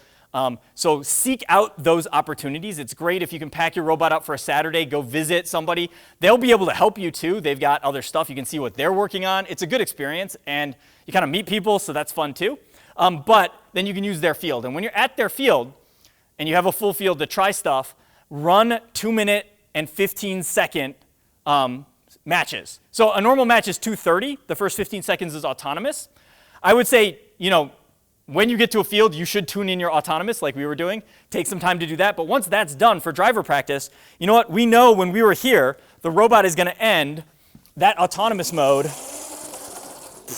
So seek out those opportunities. It's great if you can pack your robot up for a Saturday, go visit somebody. They'll be able to help you too. They've got other stuff. You can see what they're working on. It's a good experience, and you kind of meet people, so that's fun too. But then you can use their field. And when you're at their field, and you have a full field to try stuff, run 2-minute and 15-second matches. So a normal match is 2:30. The first 15 seconds is autonomous. I would say, when you get to a field, you should tune in your autonomous like we were doing. Take some time to do that. But once that's done for driver practice, you know what? We know when we were here, the robot is going to end that autonomous mode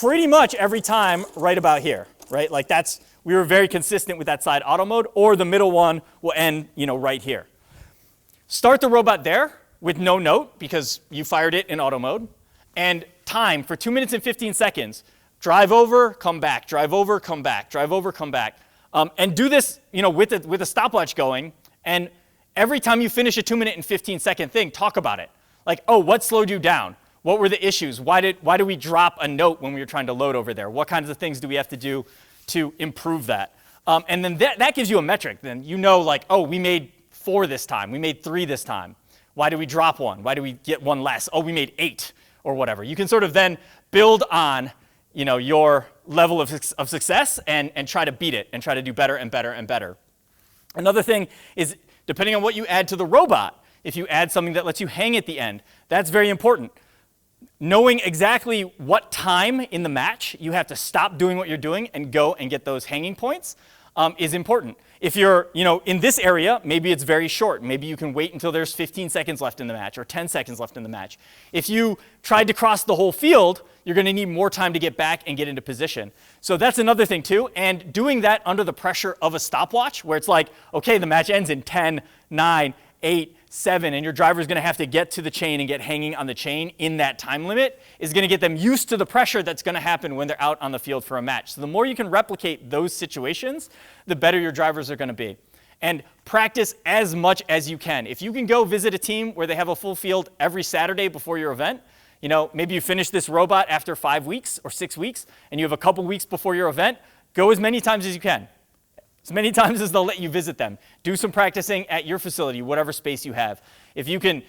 pretty much every time right about here, right? Like we were very consistent with that side auto mode, or the middle one will end, right here. Start the robot there with no note because you fired it in auto mode, and time for 2 minutes and 15 seconds. Drive over, come back, drive over, come back, drive over, come back. And do this, with a stopwatch going, and every time you finish a 2-minute and 15-second thing, talk about it. Like, oh, what slowed you down? What were the issues? Why did we drop a note when we were trying to load over there? What kinds of things do we have to do to improve that? And then that gives you a metric. Then like, oh, we made 4 this time. We made 3 this time. Why did we drop 1? Why did we get 1 less? Oh, we made 8 or whatever. You can sort of then build on your level of success and try to beat it and try to do better and better and better. Another thing is, depending on what you add to the robot, if you add something that lets you hang at the end, that's very important. Knowing exactly what time in the match you have to stop doing what you're doing and go and get those hanging points is important. If you're, in this area, maybe it's very short. Maybe you can wait until there's 15 seconds left in the match or 10 seconds left in the match. If you tried to cross the whole field, you're going to need more time to get back and get into position. So that's another thing too. And doing that under the pressure of a stopwatch, where it's like, okay, the match ends in 10, 9, 8, 7, and your driver's going to have to get to the chain and get hanging on the chain in that time limit, is going to get them used to the pressure that's going to happen when they're out on the field for a match. So the more you can replicate those situations, the better your drivers are going to be. And practice as much as you can. If you can go visit a team where they have a full field every Saturday before your event, maybe you finish this robot after 5 weeks or 6 weeks, and you have a couple weeks before your event, go as many times as you can. As many times as they'll let you visit them. Do some practicing at your facility, whatever space you have. If you can,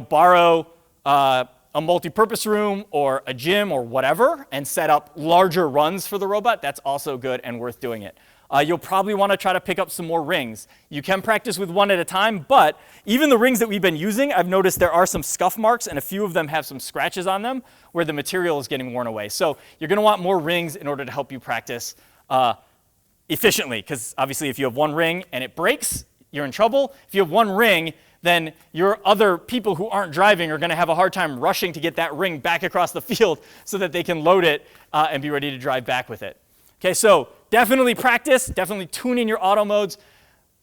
borrow a multi-purpose room or a gym or whatever and set up larger runs for the robot, that's also good and worth doing it. You'll probably want to try to pick up some more rings. You can practice with one at a time, but even the rings that we've been using, I've noticed there are some scuff marks, and a few of them have some scratches on them where the material is getting worn away. So you're going to want more rings in order to help you practice efficiently, because obviously if you have one ring and it breaks, you're in trouble. If you have one ring, then your other people who aren't driving are going to have a hard time rushing to get that ring back across the field so that they can load it and be ready to drive back with it. Okay, so definitely practice, definitely tune in your auto modes.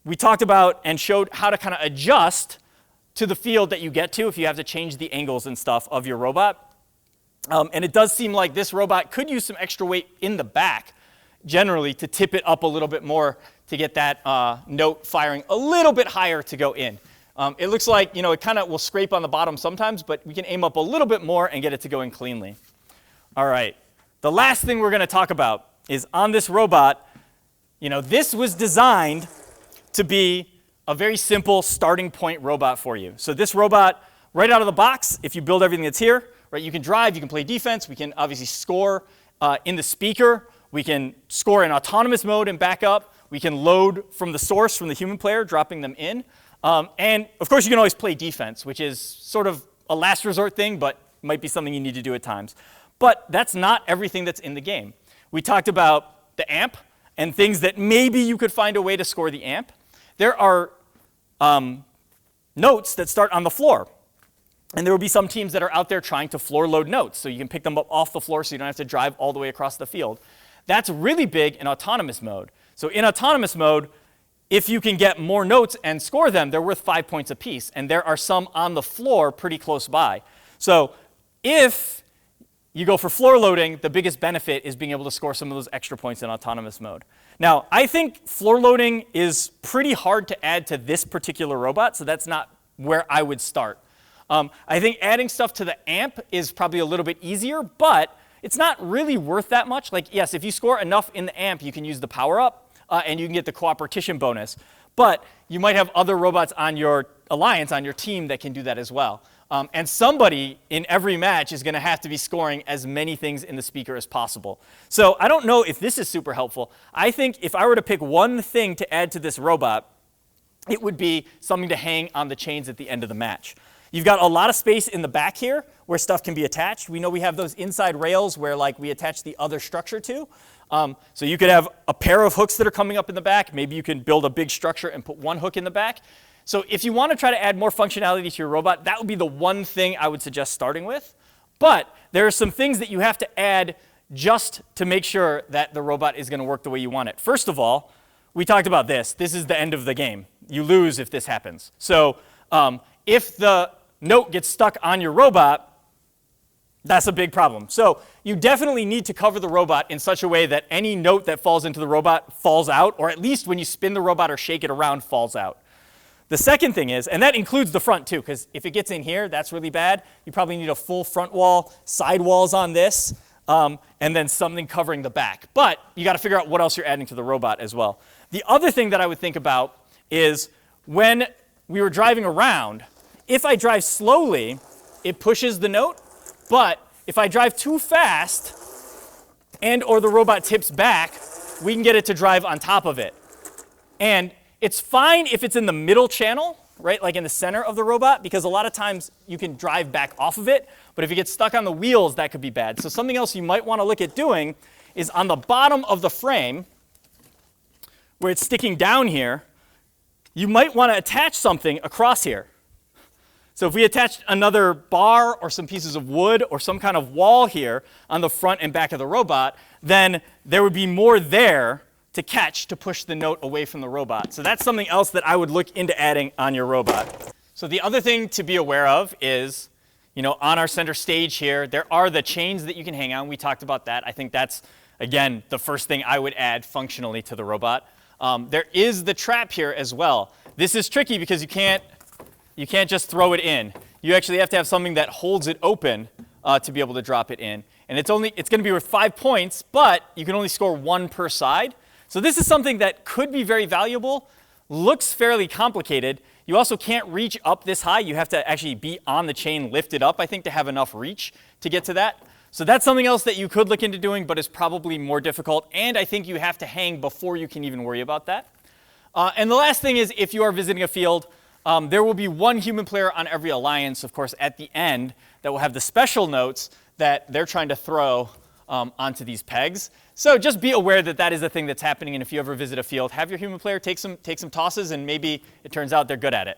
We talked about and showed how to kind of adjust to the field that you get to if you have to change the angles and stuff of your robot. And it does seem like this robot could use some extra weight in the back. generally to tip it up a little bit more to get that note firing a little bit higher to go in. It looks like, it kind of will scrape on the bottom sometimes, but we can aim up a little bit more and get it to go in cleanly. All right, the last thing we're going to talk about is on this robot, this was designed to be a very simple starting point robot for you. So this robot, right out of the box, if you build everything that's here, right, you can drive, you can play defense, we can obviously score in the speaker, we can score in autonomous mode and back up, we can load from the source, from the human player, dropping them in. And of course, you can always play defense, which is sort of a last resort thing, but might be something you need to do at times. But that's not everything that's in the game. We talked about the amp and things that maybe you could find a way to score the amp. There are notes that start on the floor. And there will be some teams that are out there trying to floor load notes. So you can pick them up off the floor so you don't have to drive all the way across the field. That's really big in autonomous mode. So in autonomous mode, if you can get more notes and score them, they're worth 5 points apiece. And there are some on the floor pretty close by. So if you go for floor loading, the biggest benefit is being able to score some of those extra points in autonomous mode. Now, I think floor loading is pretty hard to add to this particular robot, so that's not where I would start. I think adding stuff to the amp is probably a little bit easier, but it's not really worth that much. Like, yes, if you score enough in the amp, you can use the power-up, and you can get the cooperation bonus. But you might have other robots on your alliance, on your team, that can do that as well. And somebody in every match is going to have to be scoring as many things in the speaker as possible. So I don't know if this is super helpful. I think if I were to pick one thing to add to this robot, it would be something to hang on the chains at the end of the match. You've got a lot of space in the back here where stuff can be attached. We know we have those inside rails where we attach the other structure to. So you could have a pair of hooks that are coming up in the back. Maybe you can build a big structure and put one hook in the back. So if you want to try to add more functionality to your robot, that would be the one thing I would suggest starting with. But there are some things that you have to add just to make sure that the robot is going to work the way you want it. First of all, we talked about this. This is the end of the game. You lose if this happens. So if the note gets stuck on your robot, that's a big problem. So you definitely need to cover the robot in such a way that any note that falls into the robot falls out, or at least when you spin the robot or shake it around, falls out. The second thing is, and that includes the front too, because if it gets in here, that's really bad. You probably need a full front wall, side walls on this, and then something covering the back. But you got to figure out what else you're adding to the robot as well. The other thing that I would think about is when we were driving around, if I drive slowly, it pushes the note. But if I drive too fast and or the robot tips back, we can get it to drive on top of it. And it's fine if it's in the middle channel, right, like in the center of the robot, because a lot of times you can drive back off of it. But if it gets stuck on the wheels, that could be bad. So something else you might want to look at doing is on the bottom of the frame, where it's sticking down here, you might want to attach something across here. So if we attached another bar or some pieces of wood or some kind of wall here on the front and back of the robot, then there would be more there to catch to push the note away from the robot. So that's something else that I would look into adding on your robot. So the other thing to be aware of is, on our center stage here, there are the chains that you can hang on. We talked about that. I think that's, again, the first thing I would add functionally to the robot. There is the trap here as well. This is tricky because you can't just throw it in. You actually have to have something that holds it open to be able to drop it in. And it's going to be worth 5 points, but you can only score 1 per side. So this is something that could be very valuable, looks fairly complicated. You also can't reach up this high. You have to actually be on the chain, lifted up, I think, to have enough reach to get to that. So that's something else that you could look into doing, but is probably more difficult. And I think you have to hang before you can even worry about that. And the last thing is, if you are visiting a field, there will be one human player on every alliance, of course, at the end that will have the special notes that they're trying to throw onto these pegs. So just be aware that that is a thing that's happening, and if you ever visit a field, have your human player take some tosses, and maybe it turns out they're good at it.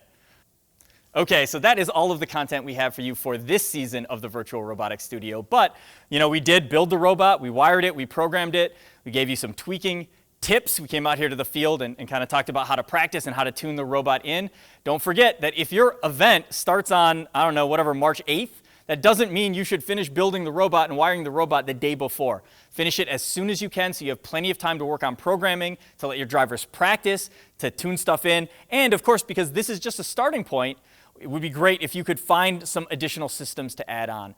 Okay, so that is all of the content we have for you for this season of the Virtual Robotics Studio. But, we did build the robot, we wired it, we programmed it, we gave you some tweaking tips. We came out here to the field and kind of talked about how to practice and how to tune the robot in. Don't forget that if your event starts on, March 8th, That doesn't mean you should finish building the robot and wiring the robot the day before. Finish it as soon as you can so you have plenty of time to work on programming, to let your drivers practice, to tune stuff in, and of course, because this is just a starting point, it would be great if you could find some additional systems to add on.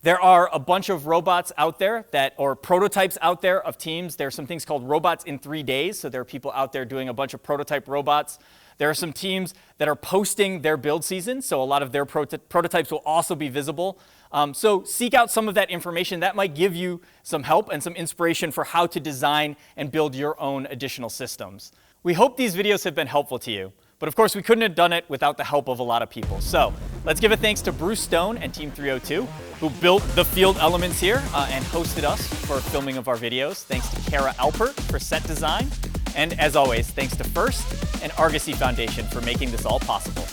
There are a bunch of robots out there or prototypes out there of teams. There are some things called robots in 3 days. So there are people out there doing a bunch of prototype robots. There are some teams that are posting their build season. So a lot of their prototypes will also be visible. So seek out some of that information. That might give you some help and some inspiration for how to design and build your own additional systems. We hope these videos have been helpful to you. But of course, we couldn't have done it without the help of a lot of people. So let's give a thanks to Bruce Stone and Team 302, who built the field elements here and hosted us for filming of our videos. Thanks to Kara Alpert for set design. And as always, thanks to FIRST and Argosy Foundation for making this all possible.